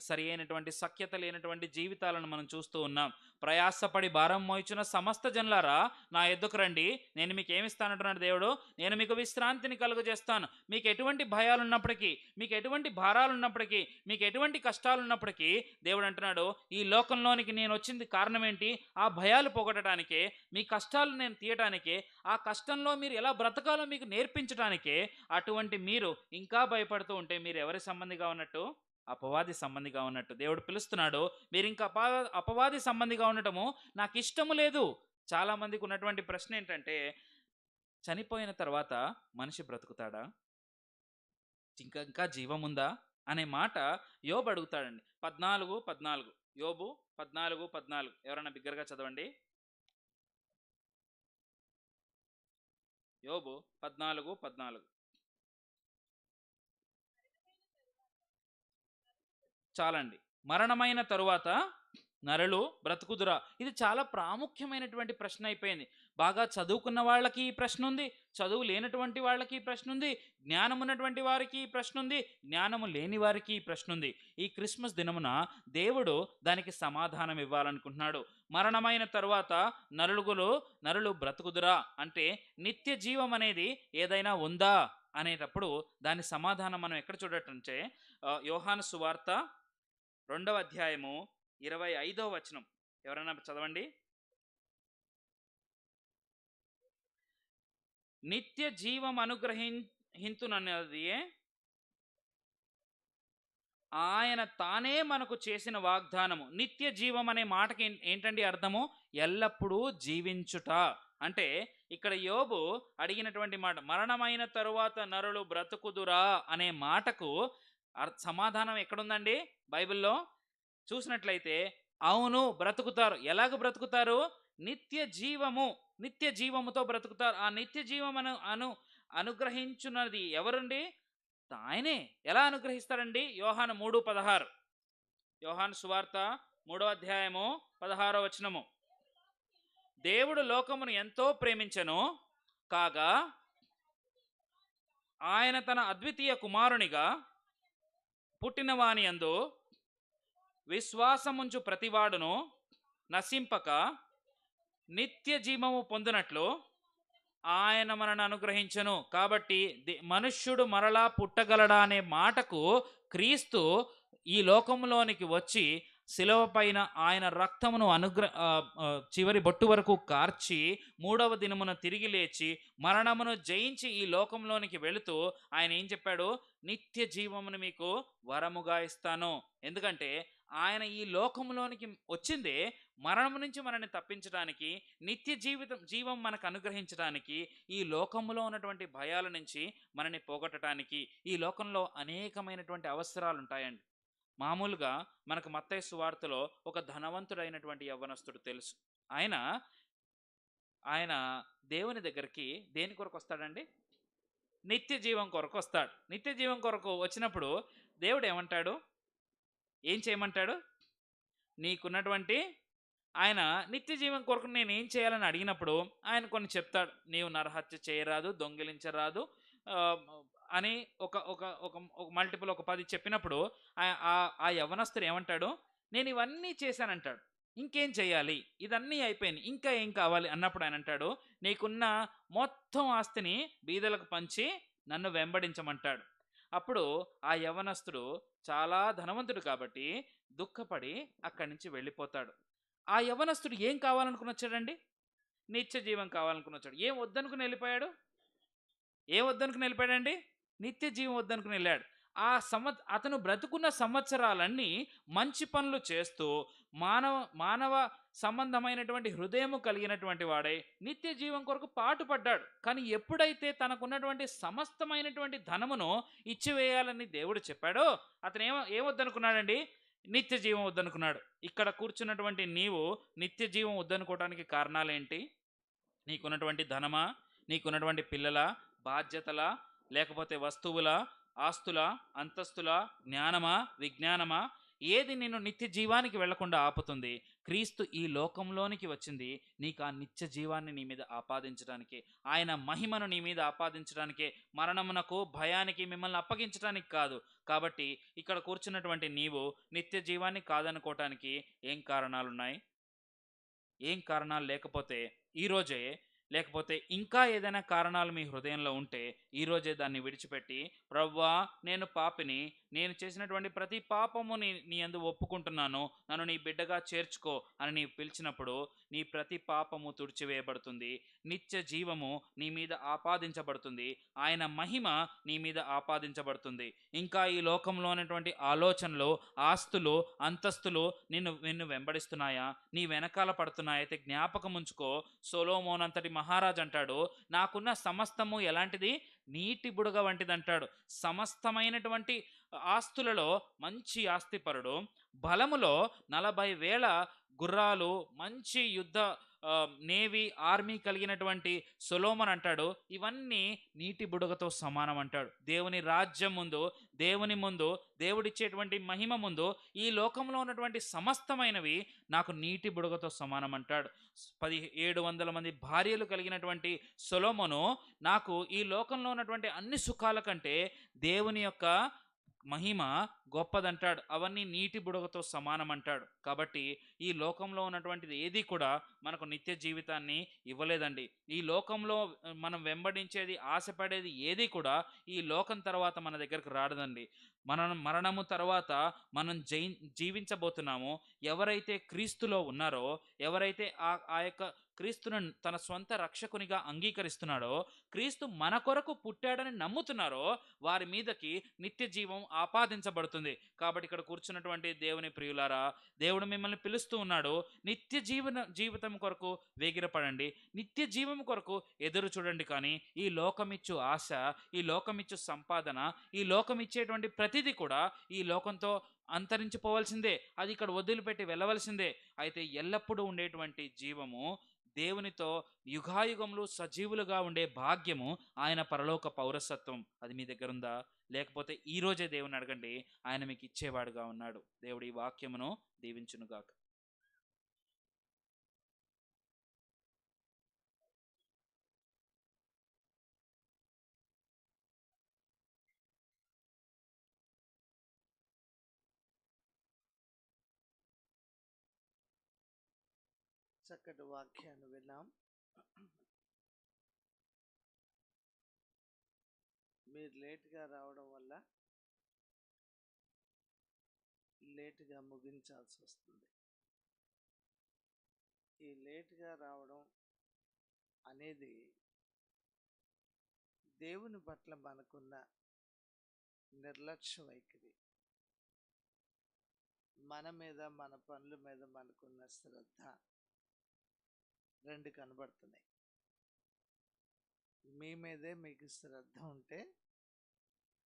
సరి అయినటువంటి సఖ్యత లేనటువంటి జీవితాలను మనం చూస్తూ ఉన్నాం. ప్రయాసపడి భారం మోయిచున్న సమస్త జనులారా నా ఎద్దుకు రండి, నేను మీకు ఏమిస్తానంటున్నాడు దేవుడు, నేను మీకు విశ్రాంతిని కలుగజేస్తాను. మీకు ఎటువంటి భయాలు ఉన్నప్పటికీ, మీకు ఎటువంటి భారాలు ఉన్నప్పటికీ, మీకు ఎటువంటి కష్టాలు ఉన్నప్పటికీ దేవుడు అంటున్నాడు, ఈ లోకంలోనికి నేను వచ్చింది కారణం ఏంటి? ఆ భయాలు పోగొట్టడానికే, మీ కష్టాలు నేను తీయటానికే, ఆ కష్టంలో మీరు ఎలా బ్రతకాలో మీకు నేర్పించడానికే. అటువంటి మీరు ఇంకా భయపడుతూ ఉంటే మీరు ఎవరి సంబంధిగా ఉన్నట్టు? అపవాది సంబంధిగా ఉన్నట్టు. దేవుడు పిలుస్తున్నాడు, మీరు ఇంకా అపవాది సంబంధిగా ఉండటము నాకు ఇష్టము లేదు. చాలామందికి ఉన్నటువంటి ప్రశ్న ఏంటంటే, చనిపోయిన తర్వాత మనిషి బ్రతుకుతాడా, ఇంకా జీవం ఉందా అనే మాట యోబు అడుగుతాడండి. 14:14 యోబు 14:14 ఎవరైనా బిగ్గరగా చదవండి. యోబు 14:14. చాలండి. మరణమైన తరువాత నరులు బ్రతుకుదురా? ఇది చాలా ప్రాముఖ్యమైనటువంటి ప్రశ్న అయిపోయింది. బాగా చదువుకున్న వాళ్ళకి ఈ ప్రశ్న ఉంది, చదువు లేనటువంటి వాళ్ళకి ఈ ప్రశ్న ఉంది, జ్ఞానం ఉన్నటువంటి వారికి ఈ ప్రశ్న ఉంది, జ్ఞానము లేని వారికి ఈ ప్రశ్న ఉంది. ఈ క్రిస్మస్ దినమున దేవుడు దానికి సమాధానం ఇవ్వాలనుకుంటున్నాడు. మరణమైన తరువాత నరులు బ్రతుకుదురా అంటే నిత్య జీవం అనేది ఏదైనా ఉందా అనేటప్పుడు దాని సమాధానం మనం ఎక్కడ చూడటంటే యోహాను సువార్త 2వ అధ్యాయము 25వ వచనం ఎవరైనా చదవండి. నిత్య జీవం అనుగ్రహింతునన్నది ఆయన తానే మనకు చేసిన వాగ్దానము. నిత్య జీవం అనే మాటకి ఏంటండి అర్థము? ఎల్లప్పుడూ జీవించుట. అంటే ఇక్కడ యోబు అడిగినటువంటి మాట, మరణమైన తరువాత నరులు బ్రతుకుదురా అనే మాటకు సమాధానం ఎక్కడుందండి బైబిల్లో చూసినట్లయితే? అవును, బ్రతుకుతారు. ఎలాగ బ్రతుకుతారు? నిత్య జీవముతో బ్రతుకుతారు. ఆ నిత్య జీవమును అనుగ్రహించున్నది ఎవరండి? ఆయనే. ఎలా అనుగ్రహిస్తారండి? యోహాను 3:16 యోహాను సువార్త 3వ అధ్యాయము 16వ వచనము. దేవుడు లోకమును ఎంతో ప్రేమించెను కాగా ఆయన తన అద్వితీయ కుమారునిగా పుట్టిన వాని యందు విశ్వాసముంచు ప్రతివాడును నశింపక నిత్య జీవము పొందినట్లు ఆయన మనను అనుగ్రహించెను. కాబట్టి మనుష్యుడు మరలా పుట్టగలడా అనే మాటకు క్రీస్తు ఈ లోకంలోనికి వచ్చి శిలువ పైన ఆయన రక్తమును చివరి బొట్టు వరకు కార్చి 3వ దినమున తిరిగి లేచి మరణమును జయించి ఈ లోకంలోనికి వెళుతూ ఆయన ఏం చెప్పాడు? నిత్య జీవమును మీకు వరముగా ఇస్తాను. ఎందుకంటే ఆయన ఈ లోకంలోనికి వచ్చిందే మరణం నుంచి మనల్ని తప్పించడానికి, నిత్య జీవం మనకు అనుగ్రహించడానికి, ఈ లోకంలో ఉన్నటువంటి భయాల నుంచి మనల్ని పోగొట్టడానికి. ఈ లోకంలో అనేకమైనటువంటి అవసరాలు ఉంటాయండి. మామూలుగా మనకు మత్తయి సువార్తలో ఒక ధనవంతుడైనటువంటి యవ్వనస్తుడు తెలుసు. ఆయన దేవుని దగ్గరికి దేని కొరకు వస్తాడండి? నిత్య జీవం కొరకు వస్తాడు. నిత్య జీవం కొరకు వచ్చినప్పుడు దేవుడు ఏమంటాడు? ఏం చేయమంటాడు? నీకున్నటువంటి ఆయన నిత్య జీవం కొరకు నేను ఏం చేయాలని అడిగినప్పుడు ఆయన కొన్ని చెప్తాడు. నీవు నరహత్య చేయరాదు, దొంగిలించరాదు అని ఒక మల్టిపుల్ 10 చెప్పినప్పుడు ఆ యవ్వనస్తుడు ఏమంటాడు? నేను ఇవన్నీ చేశానంటాడు. ఇంకేం చేయాలి? ఇదన్నీ అయిపోయింది, ఇంకా ఏం కావాలి అన్నప్పుడు ఆయన అంటాడు, నీకున్న మొత్తం ఆస్తిని బీదలకు పంచి నన్ను వెంబడించమంటాడు. అప్పుడు ఆ యవ్వనస్తుడు చాలా ధనవంతుడు కాబట్టి దుఃఖపడి అక్కడి నుంచి వెళ్ళిపోతాడు. ఆ యవ్వనస్తుడు ఏం కావాలనుకుని వచ్చాడండి? నిత్య జీవం కావాలనుకుని వచ్చాడు. ఏం వద్దనుకుని వెళ్ళిపోయాడు? నిత్య జీవం వద్దనుకుని వెళ్ళాడు. అతను బ్రతుకున్న సంవత్సరాలన్నీ మంచి పనులు చేస్తూ మానవ సంబంధమైనటువంటి హృదయము కలిగినటువంటి వాడై నిత్య జీవం కొరకు పాటుపడ్డాడు. కానీ ఎప్పుడైతే తనకున్నటువంటి సమస్తమైనటువంటి ధనమును ఇచ్చివేయాలని దేవుడు చెప్పాడో అతను ఏమొద్దనుకున్నాడండి? నిత్య జీవం వద్దనుకున్నాడు. ఇక్కడ కూర్చున్నటువంటి నీవు నిత్య జీవం వద్దనుకోవడానికి కారణాలేంటి? నీకున్నటువంటి ధనమా, నీకున్నటువంటి పిల్లల బాధ్యతల, లేకపోతే వస్తువుల, ఆస్తుల, అంతస్తుల, జ్ఞానమా, విజ్ఞానమా? ఏది నిన్ను నిత్య జీవానికి వెళ్లకుండా ఆపుతుంది? క్రీస్తు ఈ లోకంలోనికి వచ్చింది నీకు ఆ నిత్య జీవాన్ని నీ మీద ఆపాదించడానికి, ఆయన మహిమను నీ మీద ఆపాదించడానికే, మరణమునకు భయానికి మిమ్మల్ని అప్పగించడానికి కాదు. కాబట్టి ఇక్కడ కూర్చున్నటువంటి నీవు నిత్య జీవాన్ని కాదనుకోవటానికి ఏం కారణాలున్నాయి? ఏం కారణాలు లేకపోతే ఈరోజే, లేకపోతే ఇంకా ఏదైనా కారణాలు మీ హృదయంలో ఉంటే ఈరోజే దాన్ని విడిచిపెట్టి, ప్రవ్వా నేను పాపిని, నేను చేసినటువంటి ప్రతి పాపము నీ యందు ఒప్పుకుంటున్నాను, నన్ను నీ బిడ్డగా చేర్చుకో అని నీ పిలిచినప్పుడు నీ ప్రతి పాపము తుడిచివేయబడుతుంది, నిత్య జీవము నీ మీద ఆపాదించబడుతుంది, ఆయన మహిమ నీ మీద ఆపాదించబడుతుంది. ఇంకా ఈ లోకంలో ఉన్నటువంటి ఆలోచనలు, ఆస్తులు, అంతస్తులు నిన్ను నిన్ను వెంబడిస్తున్నాయా, నీ వెనకాల పడుతున్నాయా అయితే జ్ఞాపకం ఉంచుకో. సొలొమోను అంతటి మహారాజు అంటాడు, నాకున్న సమస్తము ఎలాంటిది? నీటి బుడగ వంటిది అంటాడు. సమస్తమైనటువంటి ఆస్తులలో మంచి ఆస్తిపరుడు, బలములో 40,000 గుర్రాలు, మంచి యుద్ధ నేవీ ఆర్మీ కలిగినటువంటి సొలొమోన్ అంటాడు, ఇవన్నీ నీటి బుడగతో సమానం అంటాడు. దేవుని రాజ్యం ముందు, దేవుని ముందు, దేవుడిచ్చేటువంటి మహిమ ముందు ఈ లోకంలో ఉన్నటువంటి సమస్తమైనవి నాకు నీటి బుడగతో సమానం అంటాడు. 700 మంది భార్యలు కలిగినటువంటి సొలొమోను, నాకు ఈ లోకంలో ఉన్నటువంటి అన్ని సుఖాల కంటే దేవుని యొక్క మహిమ గొప్పదంటాడు, అవన్నీ నీటి బుడగతో సమానం అంటాడు. కాబట్టి ఈ లోకంలో ఉన్నటువంటిది ఏది కూడా మనకు నిత్య జీవితాన్ని ఇవ్వలేదండి. ఈ లోకంలో మనం వెంబడించేది, ఆశపడేది ఏది కూడా ఈ లోకం తర్వాత మన దగ్గరకు రాడదండి. మరణము తర్వాత మనం జీవించబోతున్నామో, ఎవరైతే క్రీస్తులో ఉన్నారో, ఎవరైతే ఆ యొక్క క్రీస్తును తన స్వంత రక్షకునిగా అంగీకరిస్తున్నాడో, క్రీస్తు మన కొరకు పుట్టాడని నమ్ముతున్నారో, వారి మీదకి నిత్య జీవం ఆపాదించబడుతుంది. కాబట్టి ఇక్కడ కూర్చున్నటువంటి దేవుని ప్రియులారా, దేవుడు మిమ్మల్ని పిలుస్తూ ఉన్నాడు, నిత్య జీవితం కొరకు వేగిరపడండి, నిత్య జీవం కొరకు ఎదురు చూడండి. కానీ ఈ లోకమిచ్చు ఆశ, ఈ లోకమిచ్చు సంపాదన, ఈ లోకమిచ్చేటువంటి ప్రతిదీ కూడా ఈ లోకంతో అంతరించిపోవాల్సిందే, అది ఇక్కడ వదిలిపెట్టి వెళ్ళవలసిందే. అయితే ఎల్లప్పుడూ ఉండేటువంటి జీవము, దేవునితో యుగాయుగములు సజీవులుగా ఉండే భాగ్యము, ఆయన పరలోక పౌరసత్వం, అది మీ దగ్గర ఉందా? లేకపోతే ఈ రోజే దేవుని అడగండి, ఆయన మీకు ఇచ్చేవాడుగా ఉన్నాడు. దేవుడి వాక్యమును దీవించునుగాక. చక్కటి వాక్యాన్ని విన్నాం. మీరు లేట్గా రావడం వల్ల లేటుగా ముగించాల్సి వస్తుంది. ఈ లేటుగా రావడం అనేది దేవుని పట్ల మనకున్న నిర్లక్ష్య వైఖరి, మన మీద, మన పనుల మీద మనకున్న శ్రద్ధ రెండు కనబడుతున్నాయి. మీ మీదే మీకు శ్రద్ధ ఉంటే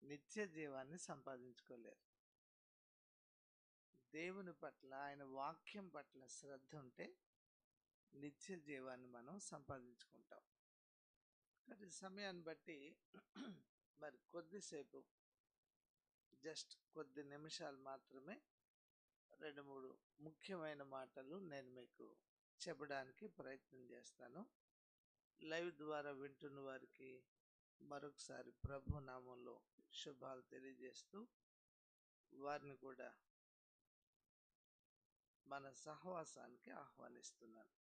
నిత్య జీవాన్ని సంపాదించుకోలేరు. దేవుని పట్ల, ఆయన వాక్యం పట్ల శ్రద్ధ ఉంటే నిత్య జీవాన్ని మనం సంపాదించుకుంటాం. కానీ సమయాన్ని బట్టి మరి కొద్దిసేపు, జస్ట్ కొద్ది నిమిషాలు మాత్రమే 2-3 ముఖ్యమైన మాటలు నేను మీకు చెప్పడానికి ప్రయత్నం చేస్తాను. లైవ్ ద్వారా వింటున్న వారికి మరొకసారి ప్రభు నామంలో శుభాలు తెలియజేస్తూ, వారిని కూడా మన సహవాసానికి ఆహ్వానిస్తున్నాను.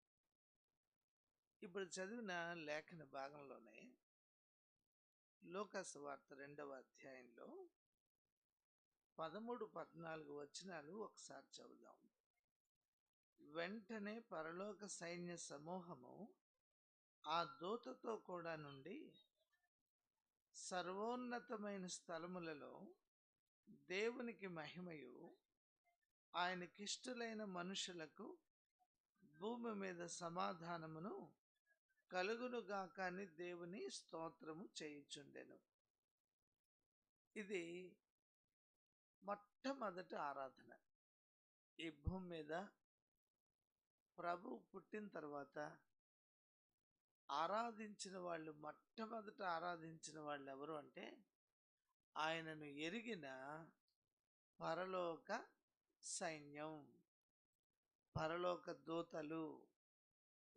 ఇప్పుడు చదివిన లేఖన భాగంలోనే లూకా సువార్త 2వ అధ్యాయంలో 13-14 వచనాలు ఒకసారి చదువుదాం. వెంటనే పరలోక సైన్య సమూహము ఆ దూతతో కూడా నుండి సర్వోన్నతమైన స్థలములలో దేవునికి మహిమయు, ఆయనకిష్టులైన మనుషులకు భూమి మీద సమాధానమును కలుగునుగాక అని దేవుని స్తోత్రము చేయుచుండెను. ఇది మొట్టమొదటి ఆరాధన. ఈ భూమి మీద ప్రభు పుట్టిన తర్వాత ఆరాధించిన వాళ్ళు, మొట్టమొదట ఆరాధించిన వాళ్ళు ఎవరు అంటే, ఆయనను ఎరిగిన పరలోక సైన్యం, పరలోక దూతలు,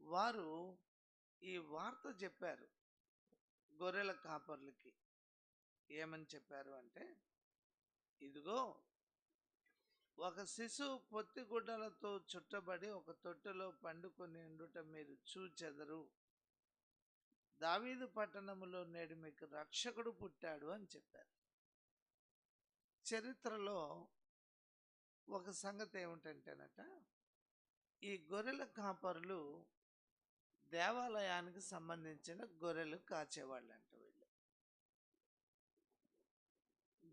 వారు ఈ వార్త చెప్పారు గొర్రెల కాపర్లకి. ఏమని చెప్పారు అంటే, ఇదిగో ఒక శిశువు పొత్తిగుడ్డలతో చుట్టబడి ఒక తొట్టెలో పండుకొని ఉండుట మీరు చూచెదరు. దావీదు పట్టణములో నేడు మీకు రక్షకుడు పుట్టాడు అని చెప్పారు. చరిత్రలో ఒక సంగతి ఏమిటంటేనట, ఈ గొర్రెల కాపరులు దేవాలయానికి సంబంధించిన గొర్రెలు కాచేవాళ్ళంట. వీళ్ళు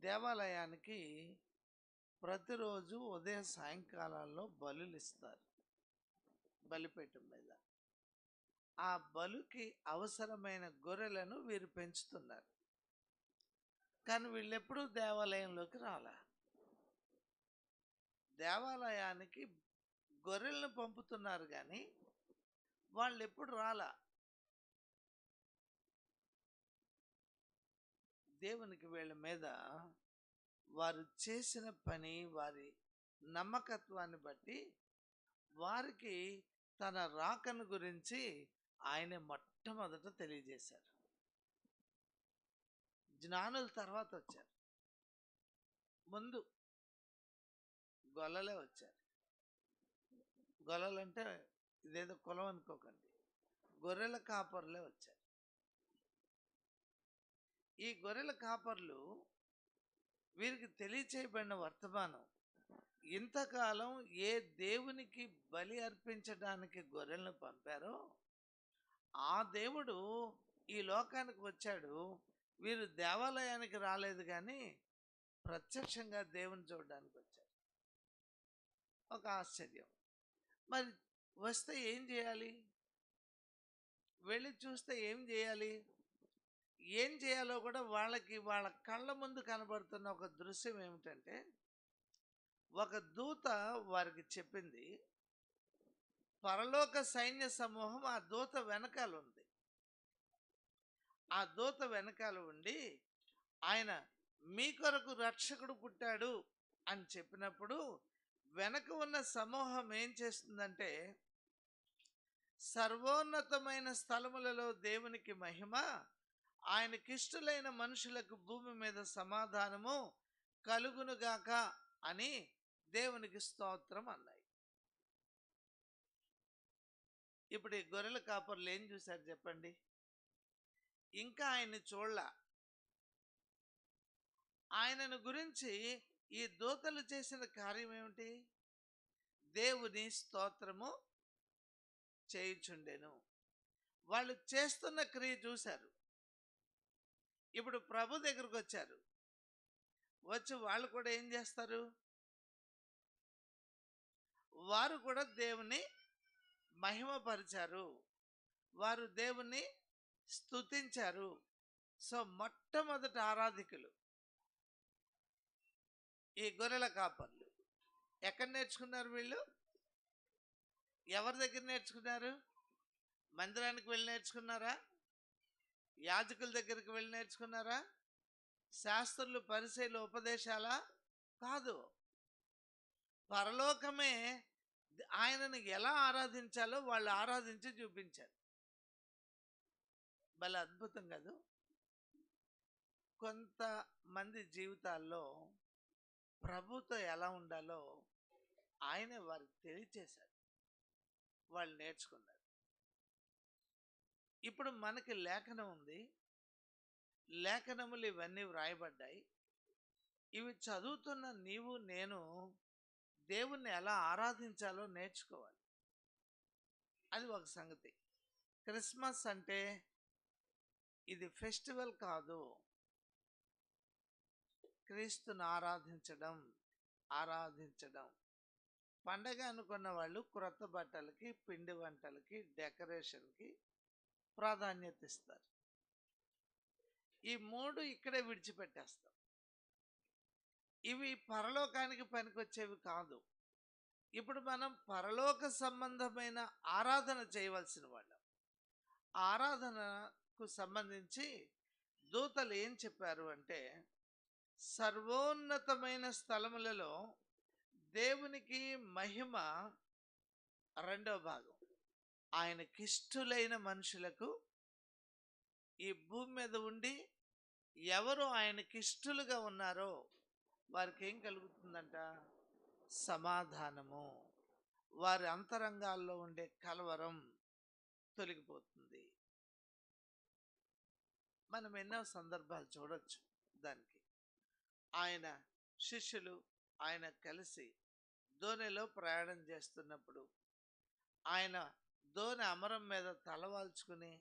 దేవాలయానికి ప్రతిరోజు ఉదయం సాయంకాలాల్లో బలులు ఇస్తారు బలిపీఠం మీద. ఆ బలుకి అవసరమైన గొర్రెలను వీరు పెంచుతున్నారు. కానీ వీళ్ళెప్పుడూ దేవాలయంలోకి రాలా. దేవాలయానికి గొర్రెలను పంపుతున్నారు కానీ వాళ్ళు ఎప్పుడు రాలా. దేవునికి వీళ్ళ మీద వారు చేసిన పని, వారి నమ్మకత్వాన్ని బట్టి వారికి తన రాకను గురించి ఆయన మొట్టమొదట తెలియజేశారు. జ్ఞానుల తర్వాత వచ్చారు, ముందు గొల్లలే వచ్చారు. గొల్లలంటే ఇదేదో కులం అనుకోకండి, గొర్రెల కాపర్లే వచ్చారు. ఈ గొర్రెల కాపర్లు వీరికి తెలియచేయబడిన వర్తమానం, ఇంతకాలం ఏ దేవునికి బలి అర్పించడానికి గొర్రెలను పంపారో ఆ దేవుడు ఈ లోకానికి వచ్చాడు. వీరు దేవాలయానికి రాలేదు కానీ ప్రత్యక్షంగా దేవుని చూడడానికి వచ్చారు. ఒక ఆశ్చర్యం. మరి వస్తే ఏం చేయాలి? వెళ్ళి చూస్తే ఏం చేయాలి? ఏం చేయాలో కూడా వాళ్ళకి వాళ్ళ కళ్ళ ముందు కనబడుతున్న ఒక దృశ్యం ఏమిటంటే, ఒక దూత వారికి చెప్పింది, పరలోక సైన్య సమూహం ఆ దూత వెనకాల ఉంది. ఆ దూత వెనకాల ఉండి ఆయన మీ కొరకు రక్షకుడు పుట్టాడు అని చెప్పినప్పుడు వెనక ఉన్న సమూహం ఏం చేస్తుందంటే, సర్వోన్నతమైన స్థలములలో దేవునికి మహిమ, ఆయనకిష్టులైన మనుషులకు భూమి మీద సమాధానము కలుగునుగాక అని దేవునికి స్తోత్రం అన్నాయి. ఇప్పుడు ఈ గొర్రెల కాపర్లు ఏం చూశారు చెప్పండి? ఇంకా ఆయన్ని చూడలా. ఆయనను గురించి ఈ దూతలు చేసిన కార్యం ఏమిటి? దేవుని స్తోత్రము చేయుచుండెను. వాళ్ళు చేస్తున్న క్రియ చూశారు. ఇప్పుడు ప్రభు దగ్గరకు వచ్చారు. వచ్చి వాళ్ళు కూడా ఏం చేస్తారు? వారు కూడా దేవుని మహిమపరిచారు, వారు దేవుని స్తుతించారు. సో మొట్టమొదటి ఆరాధికులు ఈ గొర్రెల కాపర్లు. ఎక్కడ నేర్చుకున్నారు వీళ్ళు? ఎవరి దగ్గర నేర్చుకున్నారు? మందిరానికి వెళ్ళి నేర్చుకున్నారా? యాజకుల దగ్గరికి వెళ్ళి నేర్చుకున్నారా? శాస్త్రులు పరిసయ్యుల ఉపదేశాలా? కాదు. పరలోకమే ఆయనను ఎలా ఆరాధించాలో వాళ్ళు ఆరాధించి చూపించారు. భలే అద్భుతం కాదు? కొంతమంది జీవితాల్లో ప్రభుతో ఎలా ఉండాలో ఆయనే వారికి తెలియచేశారు. వాళ్ళు నేర్చుకున్నారు. ఇప్పుడు మనకి లేఖనం ఉంది, లేఖనములు ఇవన్నీ వ్రాయబడ్డాయి. ఇవి చదువుతున్న నీవు నేను దేవుణ్ణి ఎలా ఆరాధించాలో నేర్చుకోవాలి. అది ఒక సంగతి. క్రిస్మస్ అంటే ఇది ఫెస్టివల్ కాదు, క్రీస్తుని ఆరాధించడం. పండగ అనుకున్న వాళ్ళు క్రొత్త బట్టలకి, పిండి వంటలకి, డెకరేషన్కి ప్రాధాన్యత ఇస్తారు. ఈ మూడు ఇక్కడే విడిచిపెట్టేస్తాం. ఇవి పరలోకానికి పనికొచ్చేవి కాదు. ఇప్పుడు మనం పరలోక సంబంధమైన ఆరాధన చేయవలసిన వాళ్ళం. ఆరాధనకు సంబంధించి దూతలు ఏం చెప్పారు అంటే, సర్వోన్నతమైన స్థలములలో దేవునికి మహిమ రెండో భాగం. ఆయనకిష్టులైన మనుషులకు ఈ భూమి మీద ఉండి ఎవరు ఆయనకిష్టులుగా ఉన్నారో వారికి ఏం కలుగుతుందంట? సమాధానము. వారి అంతరంగాల్లో ఉండే కలవరం తొలగిపోతుంది. మనం ఎన్నో సందర్భాలు చూడొచ్చు దానికి. ఆయన శిష్యులు ఆయన కలిసి దోణిలో ప్రయాణం చేస్తున్నప్పుడు ఆయన దోణి అమరం మీద తలవాల్చుకుని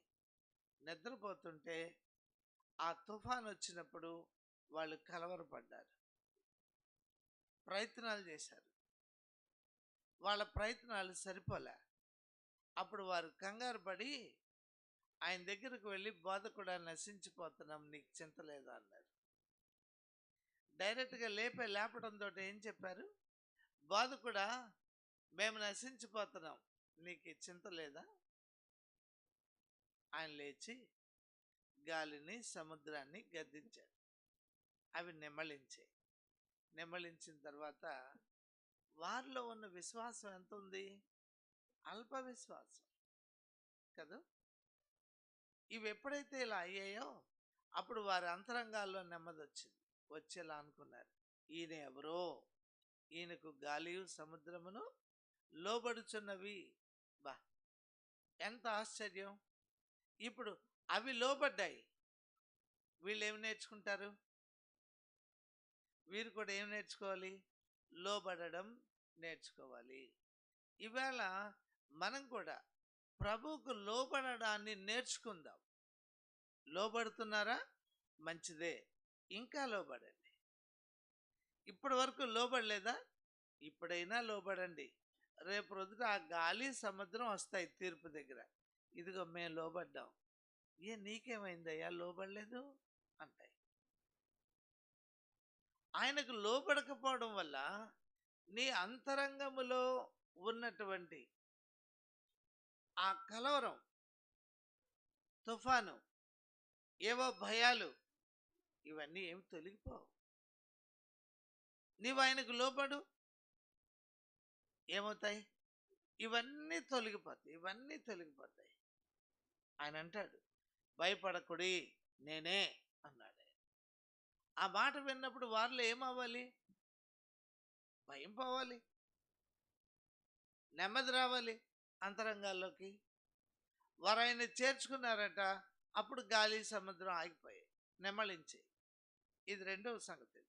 నిద్రపోతుంటే ఆ తుఫాన్ వచ్చినప్పుడు వాళ్ళు కలవరపడ్డారు, ప్రయత్నాలు చేశారు. వాళ్ళ ప్రయత్నాలు సరిపోలే. అప్పుడు వారు కంగారు పడి ఆయన దగ్గరకు వెళ్ళి, బోధకుడా నశించిపోతున్నాం, నీకు చింత లేదా అన్నారు. డైరెక్ట్గా లేపడంతో ఏం చెప్పారు? బోధకుడా, మేము నశించిపోతున్నాం, నీకు చింత లేదా? ఆయన లేచి గాలిని సముద్రాన్ని గద్దించాడు. అవి నెమ్మళించాయి. నెమ్మళించిన తర్వాత వారిలో ఉన్న విశ్వాసం ఎంత ఉంది? అల్ప విశ్వాసం కదా. ఇవి ఎప్పుడైతే ఇలా అయ్యాయో అప్పుడు వారి అంతరంగాల్లో నెమ్మది వచ్చింది. వచ్చేలా అనుకున్నారు, ఈయన ఎవరో, ఈయనకు గాలియు సముద్రమును లోబడుచున్నవి. బా, ఎంత ఆశ్చర్యం! ఇప్పుడు అవి లోబడ్డాయి. వీళ్ళు ఏమి నేర్చుకుంటారు? వీరు కూడా ఏం నేర్చుకోవాలి? లోబడడం నేర్చుకోవాలి. ఈవేళ మనం కూడా ప్రభువుకు లోబడడాన్ని నేర్చుకుందాం. లోబడుతున్నారా? మంచిదే, ఇంకా లోబడండి. ఇప్పటి వరకు లోబడలేదా? ఇప్పుడైనా లోబడండి. రేపు రోజున ఆ గాలి సముద్రం వస్తాయి తీర్పు దగ్గర. ఇదిగో మేము లోబడ్డాం. నీకేమైందయ్యా లోబడలేదు అంటాయి. ఆయనకు లోబడకపోవడం వల్ల నీ అంతరంగములో ఉన్నటువంటి ఆ కలవరం, తుఫాను, ఏవో భయాలు, ఇవన్నీ ఏమి తొలగిపోవు. నీవు ఆయనకు లోబడు, ఏమవుతాయి? ఇవన్నీ తొలగిపోతాయి. ఇవన్నీ తొలగిపోతాయి. ఆయన అంటాడు, భయపడకుడి, నేనే అన్నాడు. ఆ మాట విన్నప్పుడు వారిలో ఏమవ్వాలి? భయం పోవాలి, నెమ్మది రావాలి అంతరంగాల్లోకి. వారు ఆయన చేర్చుకున్నారట. అప్పుడు గాలి సముద్రం ఆగిపోయాయి, నెమ్మళించి. ఇది రెండవ సంగతి.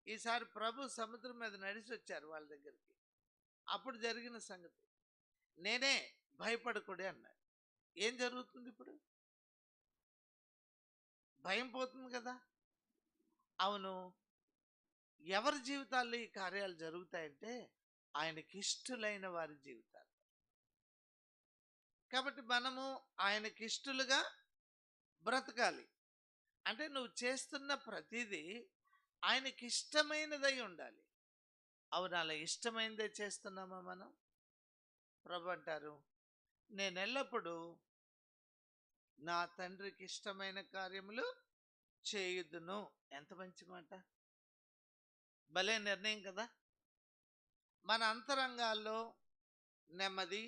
ఈసారి ప్రభు సముద్రం మీద నడిచి వచ్చారు వాళ్ళ దగ్గరికి. అప్పుడు జరిగిన సంగతి, నేనే, భయపడకుడి అన్నాడు. ఏం జరుగుతుంది ఇప్పుడు? భయం పోతుంది కదా. అవును, ఎవరి జీవితాల్లో ఈ కార్యాలు జరుగుతాయంటే ఆయనకి ఇష్టలైన వారి జీవితాలు. కాబట్టి మనము ఆయనకి ఇష్టలుగా బ్రతకాలి. అంటే నువ్వు చేస్తున్న ప్రతిదీ ఆయనకి ఇష్టమైనదై ఉండాలి. అవును, అలా ఇష్టమైనదే చేస్తున్నామా మనం? ప్రభు అంటారు, నేను ఎల్లప్పుడూ నా తండ్రికి ఇష్టమైన కార్యములు చేయుదును. ఎంత మంచి మాట! భలే నిర్ణయం కదా. మన అంతరంగాల్లో నెమ్మది,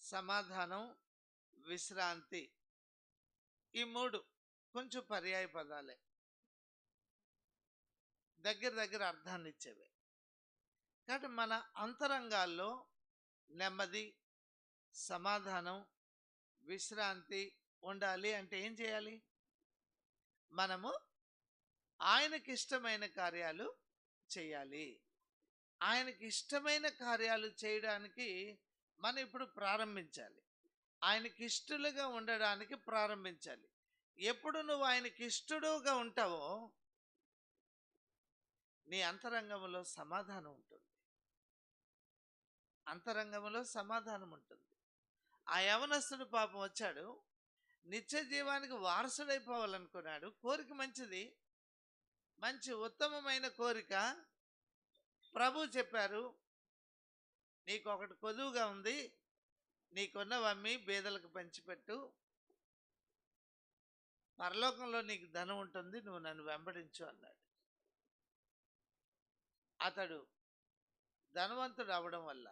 సమాధానం, విశ్రాంతి, ఈ మూడు కొంచెం పర్యాయ పదాలే, దగ్గర దగ్గర అర్థాన్ని ఇచ్చేవే. కాబట్టి మన అంతరంగాల్లో నెమ్మది, సమాధానం, విశ్రాంతి ఉండాలి అంటే ఏం చేయాలి? మనము ఆయనకి ఇష్టమైన కార్యాలు చేయాలి. ఆయనకి ఇష్టమైన కార్యాలు చేయడానికి మనం ఇప్పుడు ప్రారంభించాలి. ఆయనకి ఇష్టలుగా ఉండడానికి ప్రారంభించాలి. ఎప్పుడు నువ్వు ఆయనకి ఇష్టడుగా ఉంటావో నీ అంతరంగంలో సమాధానం ఉంటుంది. అంతరంగంలో సమాధానం ఉంటుంది. ఆ యవనస్తుడు పాపం వచ్చాడు, నిత్య జీవానికి వారసుడైపోవాలనుకున్నాడు. కోరిక మంచిది, మంచి ఉత్తమమైన కోరిక. ప్రభు చెప్పారు, నీకు ఒకటి కొదువుగా ఉంది, నీకున్నవమ్మి బీదలకు పంచిపెట్టు, పరలోకంలో నీకు ధనం ఉంటుంది, నువ్వు నన్ను వెంబడించు అన్నాడు. అతడు ధనవంతుడు అవడం వల్ల,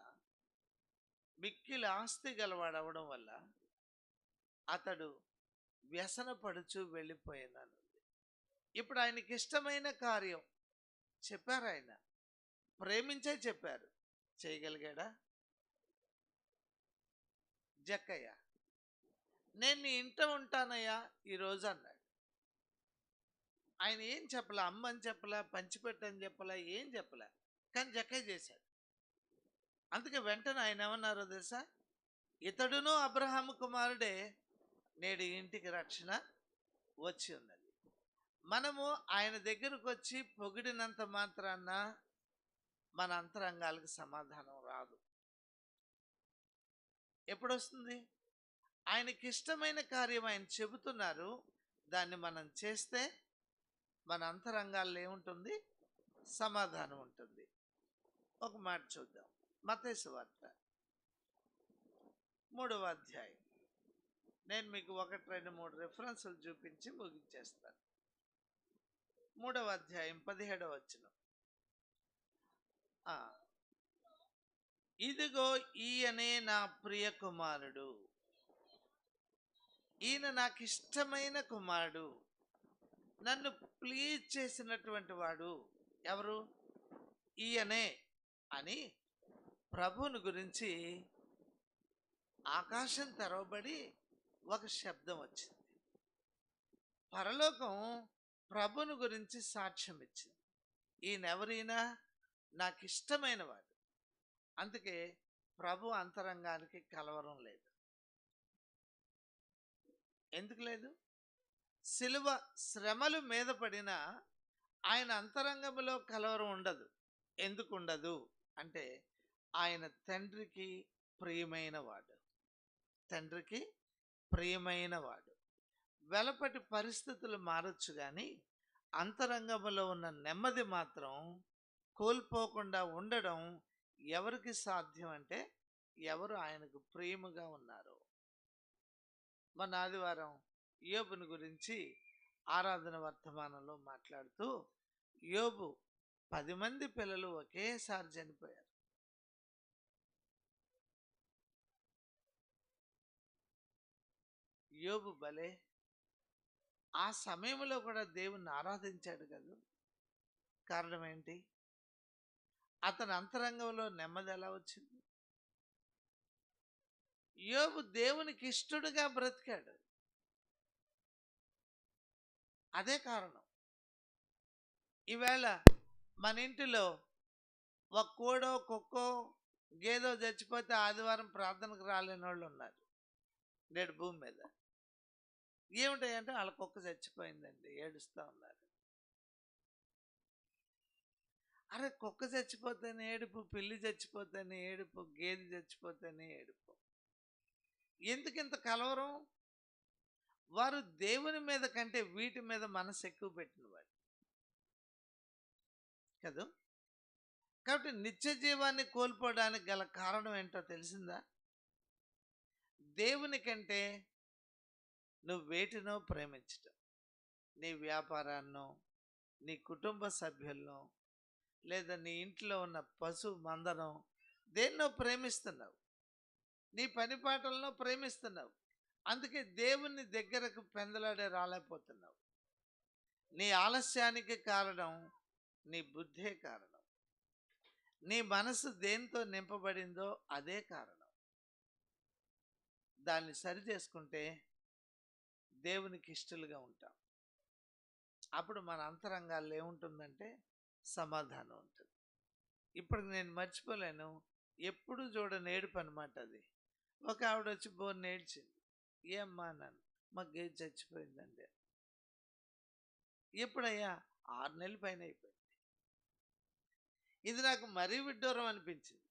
మిక్కిలి ఆస్తి గలవాడు అవడం వల్ల అతడు వ్యసన పడుచు వెళ్ళిపోయినాను. ఇప్పుడు ఆయనకి ఇష్టమైన కార్యం చెప్పారు, ఆయన ప్రేమించే చెప్పారు, చేయగలిగాడా? జక్కయ్య, నేను నీ ఇంట ఉంటానయ్యా ఈరోజు అన్నాడు. ఆయన ఏం చెప్పలే, అమ్మని చెప్పలే, పంచిపెట్టని చెప్పలే, ఏం చెప్పలే, కానీ జక్కయ్య చేశాడు. అందుకే వెంటనే ఆయన ఏమన్నారో తెలుసా? ఇతడును అబ్రహాము కుమారుడే, నేడు ఇంటికి రక్షణ వచ్చి ఉన్నది. మనము ఆయన దగ్గరకు వచ్చి పొగిడినంత మాత్రాన మన అంతరంగాలకు సమాధానం రాదు. ఎప్పుడు వస్తుంది? ఆయనకి ఇష్టమైన కార్యం ఆయన చెబుతున్నారు, దాన్ని మనం చేస్తే మన అంతరంగాల్లో ఏముంటుంది? సమాధానం ఉంటుంది. ఒక మాట చూద్దాం. మత్తయి సువార్త 3వ అధ్యాయం. నేను మీకు 1, 2, 3 రెఫరెన్సులు చూపించి ముగించేస్తాను. 3వ అధ్యాయం 17వ వచనం. ఇదిగో ఈయనే నా ప్రియ కుమారుడు, ఈయన నాకు ఇష్టమైన కుమారుడు, నన్ను ప్లీజ్ చేసినటువంటి వాడు. ఎవరు? ఈయనే అని ప్రభువుని గురించి ఆకాశం తెరవబడి ఒక శబ్దం వచ్చింది. పరలోకం ప్రభువుని గురించి సాక్ష్యం ఇచ్చింది. ఈయనెవరైనా నాకు ఇష్టమైన వాడు. అందుకే ప్రభు అంతరంగానికి కలవరం లేదు. ఎందుకు లేదు? సిలువ శ్రమలు మీద పడినా ఆయన అంతరంగంలో కలవరం ఉండదు. ఎందుకు ఉండదు అంటే ఆయన తండ్రికి ప్రియమైన వాడు. తండ్రికి ప్రియమైన వాడు. వెలపటి పరిస్థితులు మారచ్చు, కానీ అంతరంగంలో ఉన్న నెమ్మది మాత్రం కోల్పోకుండా ఉండడం ఎవరికి సాధ్యం అంటే ఎవరు ఆయనకు ప్రేమగా ఉన్నారో. మన ఆదివారం యోబుని గురించి ఆరాధన వర్తమానంలో మాట్లాడుతూ, యోబు 10 మంది పిల్లలు ఒకేసారి చనిపోయారు. యోబు భలే ఆ సమయంలో కూడా దేవుణ్ణి ఆరాధించాడు కదా. కారణం ఏంటి? అతని అంతరంగంలో నెమ్మది ఎలా వచ్చింది? యోబు దేవునికి ఇష్టడుగా బ్రతికాడు. అదే కారణం. ఈవేళ మన ఇంటిలో ఒక కోడో, కుక్కో, గేదో చచ్చిపోతే ఆదివారం ప్రార్థనకు రాలేని వాళ్ళు ఉన్నారు నేడు భూమి మీద. ఏమిటాయంటే వాళ్ళ కుక్క చచ్చిపోయిందండి, ఏడుస్తూ ఉన్నారు. అరే, కుక్క చచ్చిపోతేనే ఏడుపు, పిల్లి చచ్చిపోతేనే ఏడుపు, గేదె చచ్చిపోతేనే ఏడుపు. ఎందుకు ఇంత కలవరం? వారు దేవుని మీద కంటే వీటి మీద మనసు ఎక్కువ పెట్టినవాడు కదా. కాబట్టి నిత్య జీవాన్ని కోల్పోవడానికి గల కారణం ఏంటో తెలిసిందా? దేవుని కంటే నువ్వు వేటినో ప్రేమించటం. నీ వ్యాపారాన్నో, నీ కుటుంబ సభ్యులను, లేదా నీ ఇంట్లో ఉన్న పశు మందను, దేన్నో ప్రేమిస్తున్నావు. నీ పని పాటలను ప్రేమిస్తున్నావు. అందుకే దేవుని దగ్గరకు పెందలాడే రాలేకపోతున్నావు. నీ ఆలస్యానికి కారణం నీ బుద్ధే కారణం. నీ మనసు దేంతో నింపబడిందో అదే కారణం. దాన్ని సరి చేసుకుంటే దేవునికి ఇష్టలుగా ఉంటాం. అప్పుడు మన అంతరంగాల్లో ఏముంటుందంటే సమాధానం ఉంటుంది. ఇప్పుడు నేను మర్చిపోలేను, ఎప్పుడు చూడని ఏడుపు అనమాట అది. ఒక ఆవిడ వచ్చి బోర్ని ఏడ్చింది. ఏమ్మా అన్నాను. మా గేదె చచ్చిపోయిందండి. ఎప్పుడయ్యా? 6 నెలల పైన అయిపోయింది. ఇది నాకు మరీ విడ్డూరం అనిపించింది.